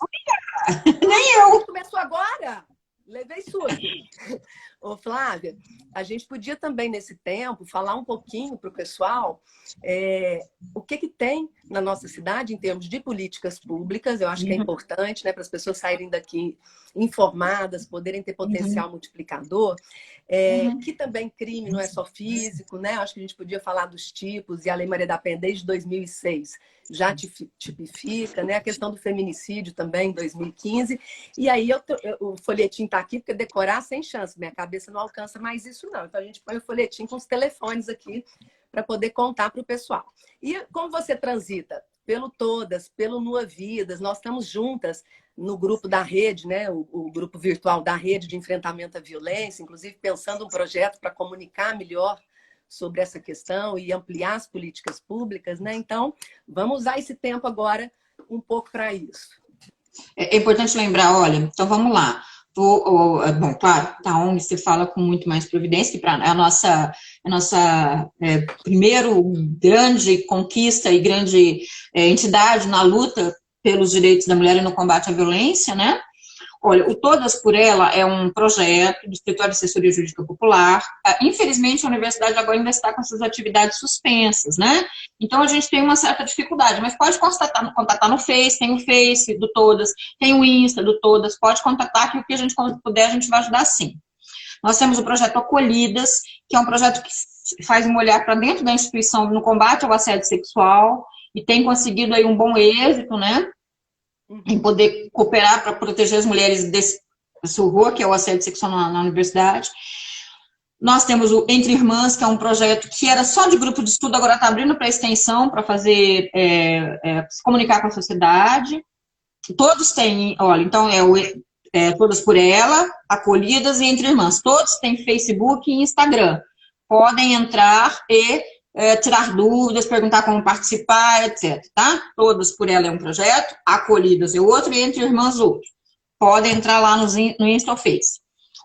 S2: Nem eu.
S1: Começou agora? Levei susto. Ô, Flávia, a gente podia também, nesse tempo, falar um pouquinho para o pessoal o que tem na nossa cidade em termos de políticas públicas. Eu acho que é importante, né, para as pessoas saírem daqui informadas, poderem ter potencial multiplicador. Que também crime não é só físico, né? Acho que a gente podia falar dos tipos, e a Lei Maria da Penha, desde 2006, já tipifica, né? A questão do feminicídio também, em 2015. E aí o folhetim está aqui, porque decorar sem chance, minha cabeça não alcança mais isso, não. Então a gente põe o folhetim com os telefones aqui para poder contar para o pessoal. E como você transita? Pelo Todas, pelo Nua Vidas, nós estamos juntas no grupo da rede, né? O grupo virtual da rede de enfrentamento à violência, inclusive pensando um projeto para comunicar melhor sobre essa questão e ampliar as políticas públicas, né? Então, vamos usar esse tempo agora um pouco para isso.
S2: É importante lembrar, olha, então vamos lá. Bom, claro, a ONG você fala com muito mais providência, que é a nossa primeiro grande conquista e grande entidade na luta pelos direitos da mulher e no combate à violência, né? Olha, o Todas por Ela é um projeto do Escritório de Assessoria Jurídica Popular. Infelizmente, a universidade agora ainda está com essas atividades suspensas, né? Então, a gente tem uma certa dificuldade, mas pode contatar no Face, tem o Face do Todas, tem o Insta do Todas, pode contatar que o que a gente puder, a gente vai ajudar sim. Nós temos o projeto Acolhidas, que é um projeto que faz um olhar para dentro da instituição no combate ao assédio sexual e tem conseguido aí um bom êxito, né? Em poder cooperar para proteger as mulheres desse horror, que é o assédio sexual na universidade. Nós temos o Entre Irmãs, que é um projeto que era só de grupo de estudo, agora está abrindo para extensão, para fazer, se comunicar com a sociedade. Todos têm, olha, então Todas por Ela, Acolhidas e Entre Irmãs. Todos têm Facebook e Instagram. Podem entrar e tirar dúvidas, perguntar como participar, etc. Tá? Todas por Ela é um projeto, Acolhidas é outro e Entre Irmãs outro. Podem entrar lá no Insta ou Face.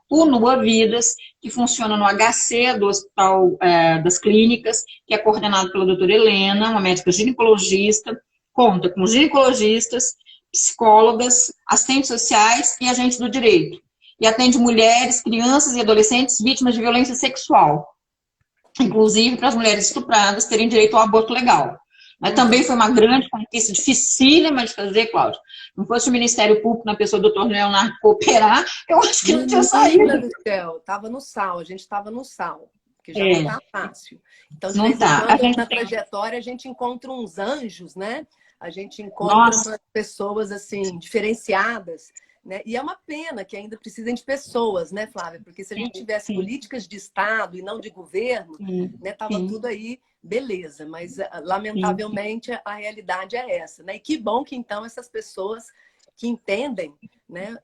S2: O Nua Vidas, que funciona no HC do Hospital das Clínicas, que é coordenado pela doutora Helena, uma médica ginecologista, conta com ginecologistas, psicólogas, assistentes sociais e agentes do direito. E atende mulheres, crianças e adolescentes vítimas de violência sexual. Inclusive para as mulheres estupradas terem direito ao aborto legal. Mas também foi uma grande conquista, dificílima de fazer, Cláudia. Não fosse o Ministério Público, na pessoa do doutor Leonardo, cooperar, eu acho que não tinha saído.
S1: Do céu, estava no sal, a gente estava no sal, que já não está fácil. Então, de
S2: não
S1: vez em
S2: tá.
S1: quando, na trajetória, a gente encontra uns anjos, né? A gente encontra umas pessoas, assim, diferenciadas, né? E é uma pena que ainda precisem de pessoas, né, Flávia? Porque se a gente tivesse políticas de Estado e não de governo, né, tava tudo aí, beleza. Mas, lamentavelmente, a realidade é essa, né? E que bom que, então, essas pessoas que entendem, né,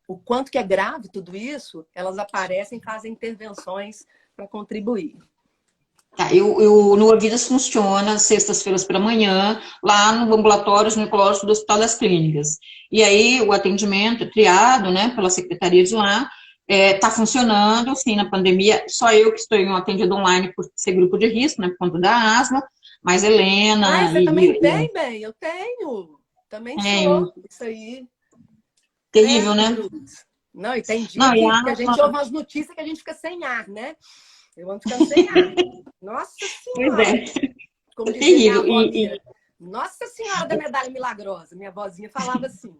S1: o quanto que é grave tudo isso, elas aparecem e fazem intervenções para contribuir.
S2: Tá, o Nua Vidas funciona sextas-feiras pela manhã, lá no ambulatório ginecológico do Hospital das Clínicas. E aí o atendimento é triado, né, pela secretaria de lá, está funcionando, sim, na pandemia. Só eu que estou em um atendido online por ser grupo de risco, né, por conta da asma, mas Helena...
S1: você também tem, bem? Eu tenho. Também sou. Isso aí.
S2: Terrível, né?
S1: Não, e tem dia que a gente ouve umas notícias que a gente fica sem ar, né? Eu ando ficando sem ar. Nossa Senhora! Como dizia terrível. Minha avó, Nossa Senhora da Medalha Milagrosa. Minha vozinha falava assim.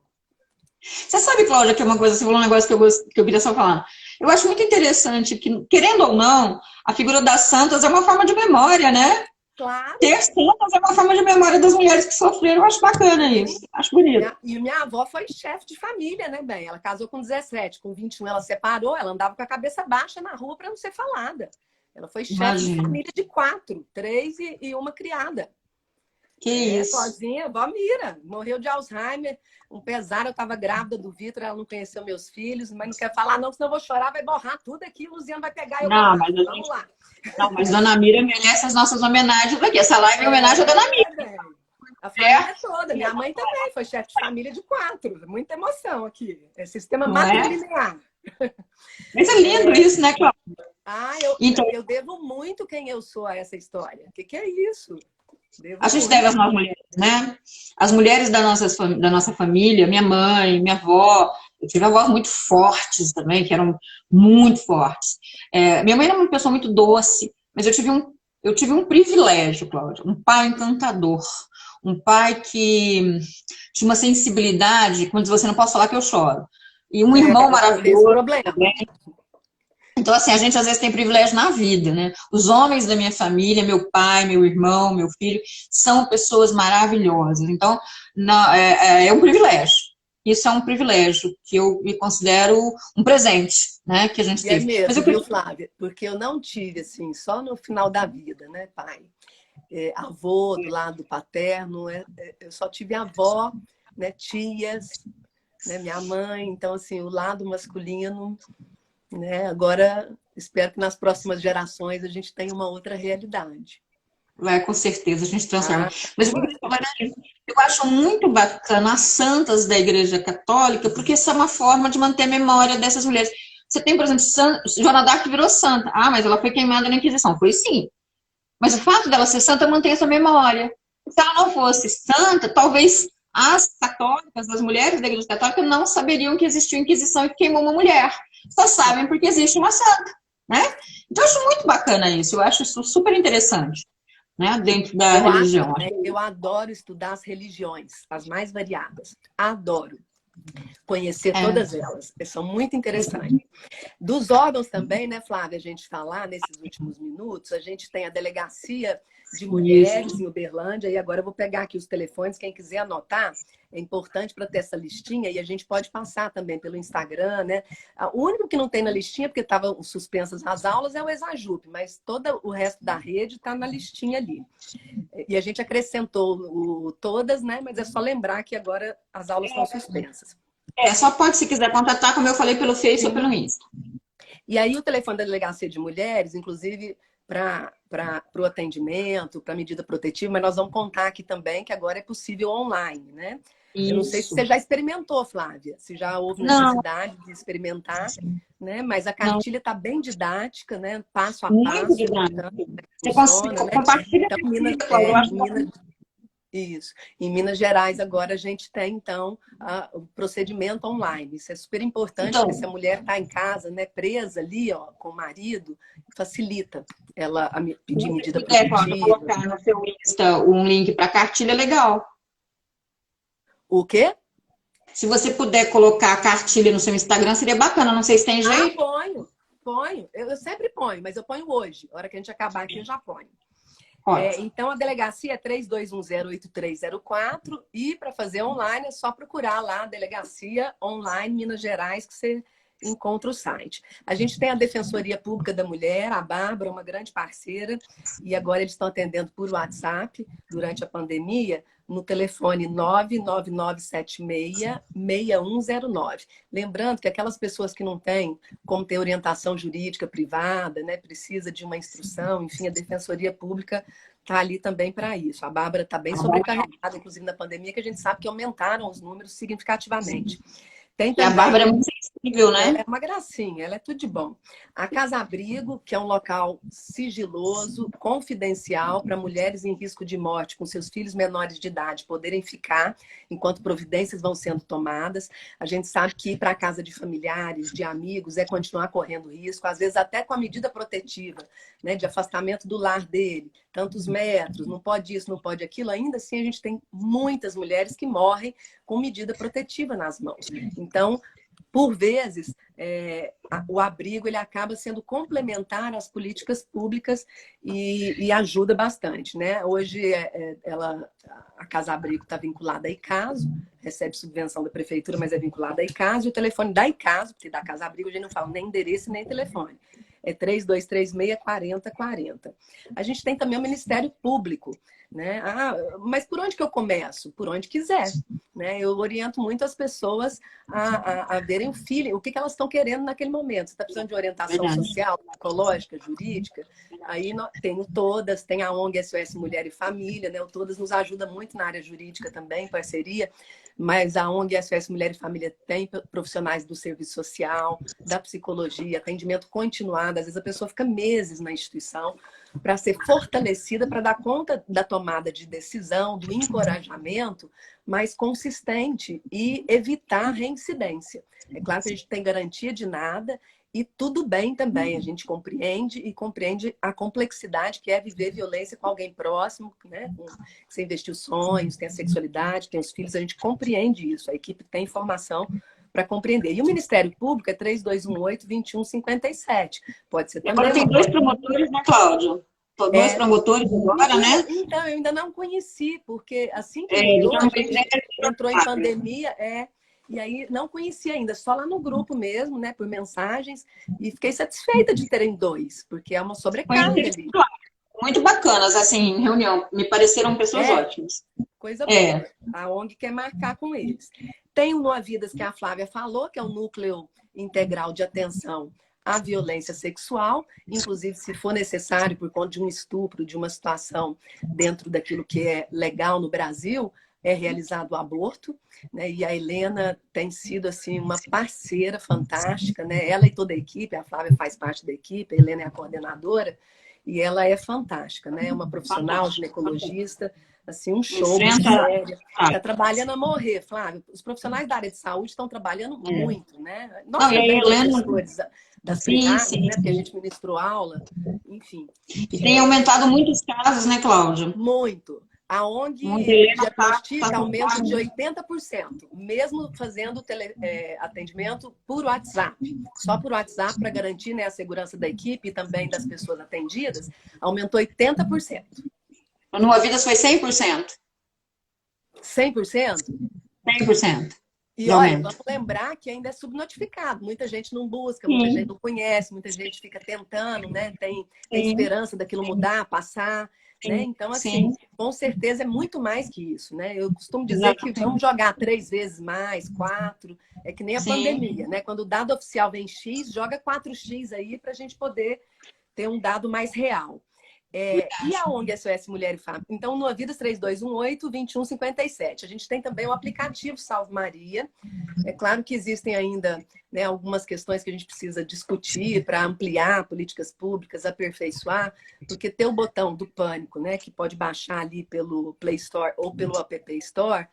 S2: Você sabe, Cláudia, que é uma coisa, você falou um negócio que eu queria só falar. Eu acho muito interessante que, querendo ou não, a figura das santas é uma forma de memória, né?
S1: Claro.
S2: Ter santas é uma forma de memória das mulheres que sofreram. Eu acho bacana isso. Acho bonito.
S1: E minha avó foi chefe de família, né, bem? Ela casou com 17, com 21 ela separou, ela andava com a cabeça baixa na rua para não ser falada. Ela foi chefe de família de 4, 3 e uma criada.
S2: Que isso.
S1: Sozinha, vó Mira, morreu de Alzheimer, um pesar, eu estava grávida do Vitor, ela não conheceu meus filhos, mas não quer falar não, senão eu vou chorar, vai borrar tudo aqui, o Luciano vai pegar e eu
S2: Não,
S1: borrar.
S2: mas
S1: Vamos lá.
S2: não, mas Dona Mira merece as nossas homenagens aqui. Essa live é homenagem à Dona Mira.
S1: A família toda. Minha mãe também foi chefe de família de 4. Muita emoção aqui. É sistema matrilinear.
S2: Mas é lindo isso, né, Cláudia?
S1: Então, eu devo muito quem eu sou a essa história. O que é isso?
S2: A gente deve às nossas mulheres, né? As mulheres da nossa família, minha mãe, minha avó. Eu tive avós muito fortes também, que eram muito fortes. Minha mãe era uma pessoa muito doce, mas eu tive um privilégio, Cláudia. Um pai encantador. Um pai que tinha uma sensibilidade, quando você não pode falar que eu choro. E um irmão maravilhoso.
S1: Problema.
S2: Então, assim, a gente às vezes tem privilégio na vida, né? Os homens da minha família, meu pai, meu irmão, meu filho, são pessoas maravilhosas. Então, é um privilégio. Isso é um privilégio que eu me considero um presente, né? Que a gente teve.
S1: É mesmo,
S2: mas
S1: viu, Flávia? Porque eu não tive, assim, só no final da vida, né, pai? Avô do lado paterno, eu só tive avó, né, tias, né, minha mãe. Então, assim, o lado masculino, né? Agora, espero que nas próximas gerações a gente tenha uma outra realidade.
S2: Com certeza, a gente transforma. Mas eu acho muito bacana as santas da Igreja Católica, porque isso é uma forma de manter a memória dessas mulheres. Você tem, por exemplo, Joana d'Arc virou santa. Ah, mas ela foi queimada na Inquisição. Foi sim. Mas o fato dela ser santa mantém essa memória. Se ela não fosse santa, talvez as católicas, as mulheres da Igreja Católica, não saberiam que existiu Inquisição e que queimou uma mulher. Só sabem porque existe uma santa, né? Então, eu acho muito bacana isso. Eu acho isso super interessante, né? Dentro da religião.
S1: Eu adoro estudar as religiões, as mais variadas. Adoro conhecer todas elas. São muito interessantes. Dos órgãos também, né, Flávia, a gente falar nesses últimos minutos, a gente tem a Delegacia de Mulheres em Uberlândia, e agora eu vou pegar aqui os telefones, quem quiser anotar, é importante para ter essa listinha, e a gente pode passar também pelo Instagram, né? O único que não tem na listinha, porque estavam suspensas as aulas, é o Exajup, mas todo o resto da rede está na listinha ali. E a gente acrescentou todas, né? Mas é só lembrar que agora as aulas estão suspensas.
S2: Só pode, se quiser contatar, como eu falei, pelo Face ou pelo Insta.
S1: E aí o telefone da Delegacia de Mulheres, inclusive para o atendimento, para medida protetiva, mas nós vamos contar aqui também que agora é possível online, né? Isso. Eu não sei se você já experimentou, Flávia, se já houve necessidade de experimentar, né? Mas a cartilha está bem didática, né? Passo a passo.
S2: Muito didática. Você consegue compartilhar.
S1: Então, isso. Em Minas Gerais, agora a gente tem, então, o procedimento online. Isso é super importante, então, porque se a mulher está em casa, né, presa ali, ó, com o marido, facilita ela a pedir medida protetiva.
S2: Colocar no seu Insta um link para cartilha, legal.
S1: O quê?
S2: Se você puder colocar a cartilha no seu Instagram, seria bacana. Não sei se tem jeito.
S1: Ponho. Eu sempre ponho, mas eu ponho hoje. A hora que a gente acabar aqui, eu já ponho. Então, a delegacia é 3210-8304 e para fazer online é só procurar lá a Delegacia Online Minas Gerais que você encontra o site. A gente tem a Defensoria Pública da Mulher, a Bárbara, uma grande parceira, e agora eles estão atendendo por WhatsApp durante a pandemia no telefone 99976-6109. Lembrando que aquelas pessoas que não têm como ter orientação jurídica privada, né, precisa de uma instrução, enfim, a Defensoria Pública está ali também para isso. A Bárbara está bem sobrecarregada, inclusive na pandemia, que a gente sabe que aumentaram os números significativamente. Tem também,
S2: a Bárbara é muito sensível, né?
S1: Ela é uma gracinha, ela é tudo de bom. A Casa Abrigo, que é um local sigiloso, confidencial, para mulheres em risco de morte com seus filhos menores de idade poderem ficar enquanto providências vão sendo tomadas. A gente sabe que ir para a casa de familiares, de amigos, é continuar correndo risco, às vezes até com a medida protetiva, né, de afastamento do lar dele, tantos metros, não pode isso, não pode aquilo. Ainda assim, a gente tem muitas mulheres que morrem com medida protetiva nas mãos. Então, por vezes, o abrigo ele acaba sendo complementar às políticas públicas e ajuda bastante, né? Hoje, a Casa Abrigo está vinculada à ICASO, recebe subvenção da prefeitura, mas é vinculada à ICASO, e o telefone da ICASO, porque da Casa Abrigo a gente não fala nem endereço nem telefone, é 3236-4040. A gente tem também o Ministério Público, né? Mas por onde que eu começo? Por onde quiser, né? Eu oriento muito as pessoas a verem o feeling, o que elas estão querendo naquele momento. Você está precisando de orientação social, psicológica, jurídica? Aí tenho todas, tem a ONG SOS Mulher e Família, né? O Todas nos ajuda muito na área jurídica também, parceria, mas a ONG SOS Mulher e Família tem profissionais do serviço social, da psicologia, atendimento continuado. Às vezes a pessoa fica meses na instituição para ser fortalecida, para dar conta da tomada de decisão, do encorajamento mais consistente e evitar reincidência. É claro que a gente tem garantia de nada e tudo bem também, a gente compreende a complexidade que é viver violência com alguém próximo, né? Você investiu sonhos, tem a sexualidade, tem os filhos, a gente compreende isso, a equipe tem informação para compreender. E o Ministério Público é 3218-2157. Pode ser também.
S2: Agora tem dois promotores, né, Cláudia? Dois promotores agora, né?
S1: Então, eu ainda não conheci, porque assim que mudou, a gente entrou em pandemia, e aí não conhecia ainda, só lá no grupo mesmo, né, por mensagens, e fiquei satisfeita de terem dois, porque é uma sobrecarga ali.
S2: Muito bacanas, assim, em reunião. Me pareceram pessoas ótimas.
S1: Coisa boa. A ONG quer marcar com eles. Tem o No Vidas que a Flávia falou, que é o núcleo integral de atenção à violência sexual, inclusive se for necessário por conta de um estupro, de uma situação dentro daquilo que é legal no Brasil, é realizado o aborto, né? E a Helena tem sido assim uma parceira fantástica, né? Ela e toda a equipe, a Flávia faz parte da equipe, a Helena é a coordenadora, e ela é fantástica, né? É uma profissional ginecologista, assim, um show, séria. Está trabalhando a morrer, Flávio. Os profissionais da área de saúde estão trabalhando muito, né? Nós também, professores das privadas, né? Porque a gente ministrou aula, enfim.
S2: E tem aumentado muitos casos, né, Cláudia?
S1: Muito. A ONG diagnostica aumento de 80%, mesmo fazendo atendimento por WhatsApp. Só por WhatsApp, para garantir, né, a segurança da equipe e também das pessoas atendidas, aumentou 80%.
S2: No Vidas foi 100%?
S1: 100%?
S2: 100%.
S1: E olha, vamos lembrar que ainda é subnotificado. Muita gente não busca, muita gente não conhece, muita gente fica tentando, né? Tem esperança daquilo mudar, passar. Né? Então, assim, com certeza é muito mais que isso, né? Eu costumo dizer que vamos jogar 3 vezes mais, 4, é que nem a pandemia, né? Quando o dado oficial vem X, joga 4X aí para a gente poder ter um dado mais real. E a ONG SOS Mulher e Família? Então, no Vidas 3218-2157. A gente tem também o aplicativo Salve Maria. É claro que existem ainda, né, algumas questões que a gente precisa discutir para ampliar políticas públicas, aperfeiçoar, porque ter o botão do pânico, né, que pode baixar ali pelo Play Store ou pelo App Store,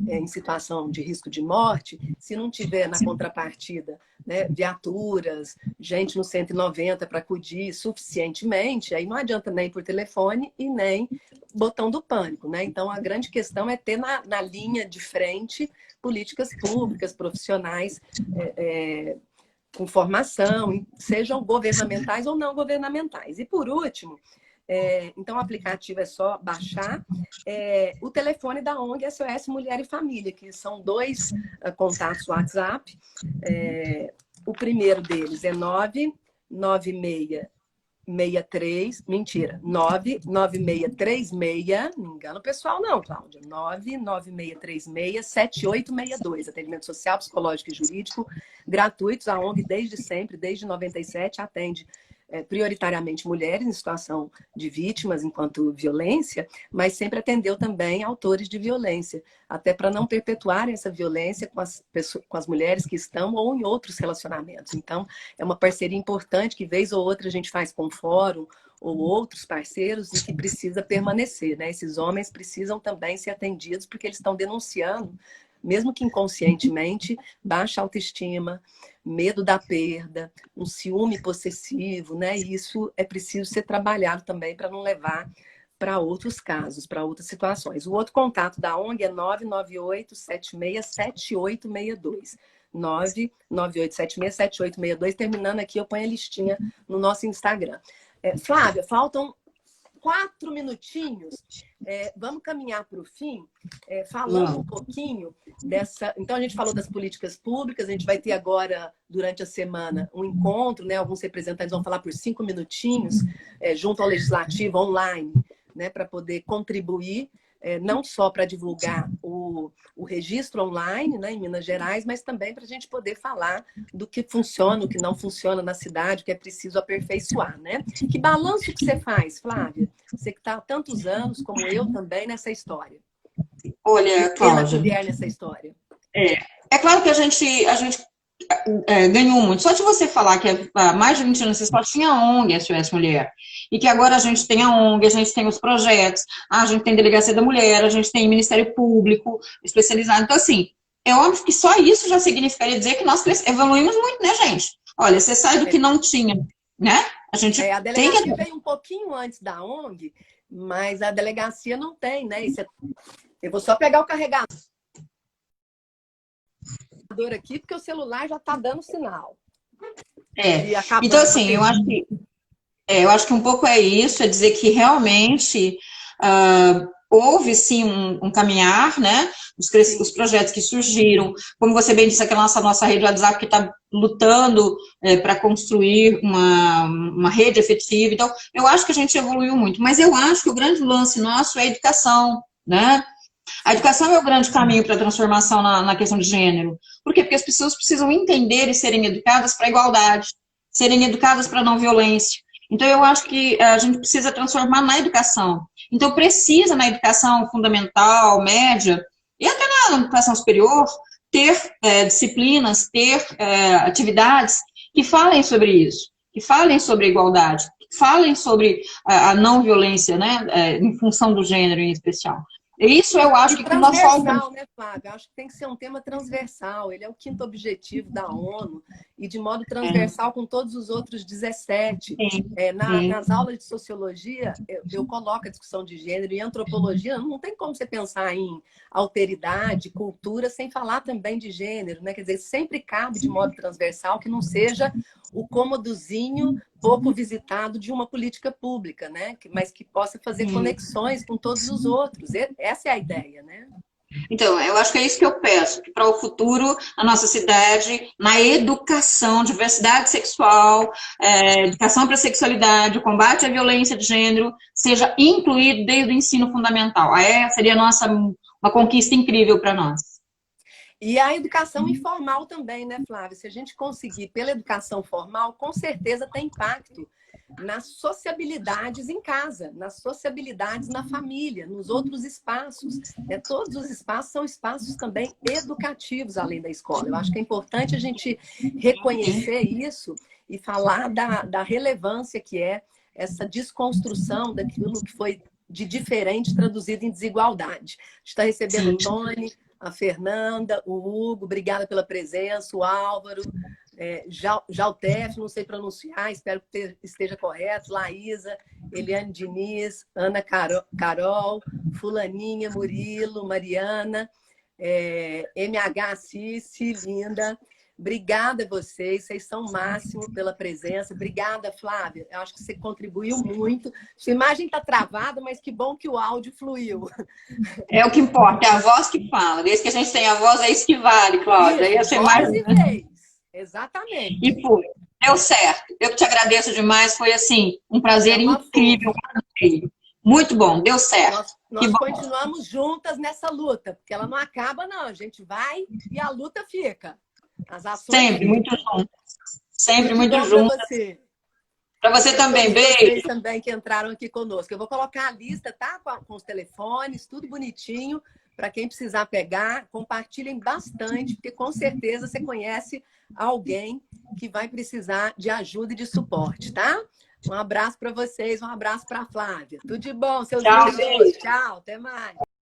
S1: em situação de risco de morte, se não tiver na contrapartida, né, viaturas, gente no 190 para acudir suficientemente, aí não adianta nem por telefone e nem botão do pânico, né? Então, a grande questão é ter na linha de frente políticas públicas, profissionais com formação, sejam governamentais ou não governamentais. E, por último, então o aplicativo é só baixar o telefone da ONG SOS Mulher e Família, que são 2 contatos WhatsApp. O primeiro deles é 99636, não engano o pessoal não, Cláudia, 99636-7862, atendimento social, psicológico e jurídico, gratuitos, a ONG desde sempre, desde 97, atende prioritariamente mulheres em situação de vítimas enquanto violência, mas sempre atendeu também autores de violência, até para não perpetuarem essa violência com as mulheres que estão ou em outros relacionamentos. Então, é uma parceria importante que, vez ou outra, a gente faz com o fórum ou outros parceiros e que precisa permanecer, né? Esses homens precisam também ser atendidos porque eles estão denunciando, mesmo que inconscientemente, baixa autoestima, medo da perda, um ciúme possessivo, né? E isso é preciso ser trabalhado também para não levar para outros casos, para outras situações. O outro contato da ONG é 998767862. 998767862. Terminando aqui, eu ponho a listinha no nosso Instagram. Flávia, faltam 4 minutinhos. Vamos caminhar para o fim, falando um pouquinho dessa... Então, a gente falou das políticas públicas, a gente vai ter agora, durante a semana, um encontro, né? Alguns representantes vão falar por 5 minutinhos, junto ao Legislativo, online, né? Para poder contribuir, não só para divulgar o registro online, né, em Minas Gerais, mas também para a gente poder falar do que funciona, o que não funciona na cidade, o que é preciso aperfeiçoar, né? Que balanço que você faz, Flávia? Você que está há tantos anos, como eu também, nessa história.
S2: Olha, Cláudia,
S1: colher nessa história.
S2: É claro que a gente ganhou muito. Só de você falar que há mais de 20 anos você só tinha a ONG SOS Mulher, e que agora a gente tem a ONG, a gente tem os projetos, a gente tem Delegacia da Mulher, a gente tem Ministério Público especializado. Então, assim, é óbvio que só isso já significaria dizer que nós evoluímos muito, né, gente? Olha, você sai do que não tinha, né? A gente
S1: a delegacia veio um pouquinho antes da ONG, mas a delegacia não tem, né? Eu vou só pegar o carregador aqui, porque o celular já está dando sinal.
S2: Então, assim, eu acho que um pouco é isso, é dizer que realmente houve, sim, um caminhar, né? Os projetos que surgiram, como você bem disse, aquela nossa rede WhatsApp que está lutando para construir uma rede efetiva. Então, eu acho que a gente evoluiu muito, mas eu acho que o grande lance nosso é a educação, né? A educação é o grande caminho para a transformação na questão de gênero. Por quê? Porque as pessoas precisam entender e serem educadas para a igualdade, serem educadas para a não violência. Então, eu acho que a gente precisa transformar na educação. Então, precisa na educação fundamental, média, e até na educação superior, ter disciplinas, ter atividades que falem sobre isso, que falem sobre a igualdade, que falem sobre a não violência, né, em função do gênero em especial. Isso eu acho que nós
S1: transversal, né, Flávia? Acho que tem que ser um tema transversal. Ele é o 5º objetivo da ONU e de modo transversal com todos os outros 17. Nas aulas de sociologia, eu coloco a discussão de gênero e antropologia. Não tem como você pensar em alteridade, cultura, sem falar também de gênero, né? Quer dizer, sempre cabe de modo transversal que não seja o cômodozinho pouco visitado de uma política pública, né? Mas que possa fazer conexões com todos os outros. Essa é a ideia, né?
S2: Então, eu acho que é isso que eu peço, que para o futuro, a nossa cidade, na educação, diversidade sexual, educação para a sexualidade, o combate à violência de gênero, seja incluído desde o ensino fundamental. Seria uma conquista incrível para nós.
S1: E a educação informal também, né, Flávia? Se a gente conseguir pela educação formal, com certeza tem impacto nas sociabilidades em casa, nas sociabilidades na família, nos outros espaços. Todos os espaços são espaços também educativos, além da escola. Eu acho que é importante a gente reconhecer isso e falar da relevância que é essa desconstrução daquilo que foi de diferente traduzido em desigualdade. A gente está recebendo o Tony, a Fernanda, o Hugo, obrigada pela presença, o Álvaro, Jaltef, não sei pronunciar, espero que esteja correto, Laísa, Eliane Diniz, Ana Carol, Fulaninha, Murilo, Mariana, MH Cici, linda. Obrigada a vocês são o máximo pela presença. Obrigada, Flávia. Eu acho que você contribuiu muito. Sua imagem está travada, mas que bom que o áudio fluiu.
S2: É o que importa, é a voz que fala. Desde que a gente tem a voz, é isso que vale, Cláudia.
S1: Isso, voz e vez. Exatamente.
S2: E foi. Deu certo. Eu que te agradeço demais. Foi, assim, um prazer incrível. Muito bom, deu certo.
S1: Nós continuamos juntas nessa luta, porque ela não acaba, não. A gente vai e a luta fica. As ações
S2: sempre muito juntas. Sempre muito juntas. Para você também, beijo.
S1: Vocês também que entraram aqui conosco. Eu vou colocar a lista, tá? Com os telefones, tudo bonitinho, para quem precisar pegar. Compartilhem bastante, porque com certeza você conhece alguém que vai precisar de ajuda e de suporte, tá? Um abraço para vocês, um abraço para a Flávia. Tudo de bom, seus
S2: Tchau,
S1: lindos. Tchau, até mais.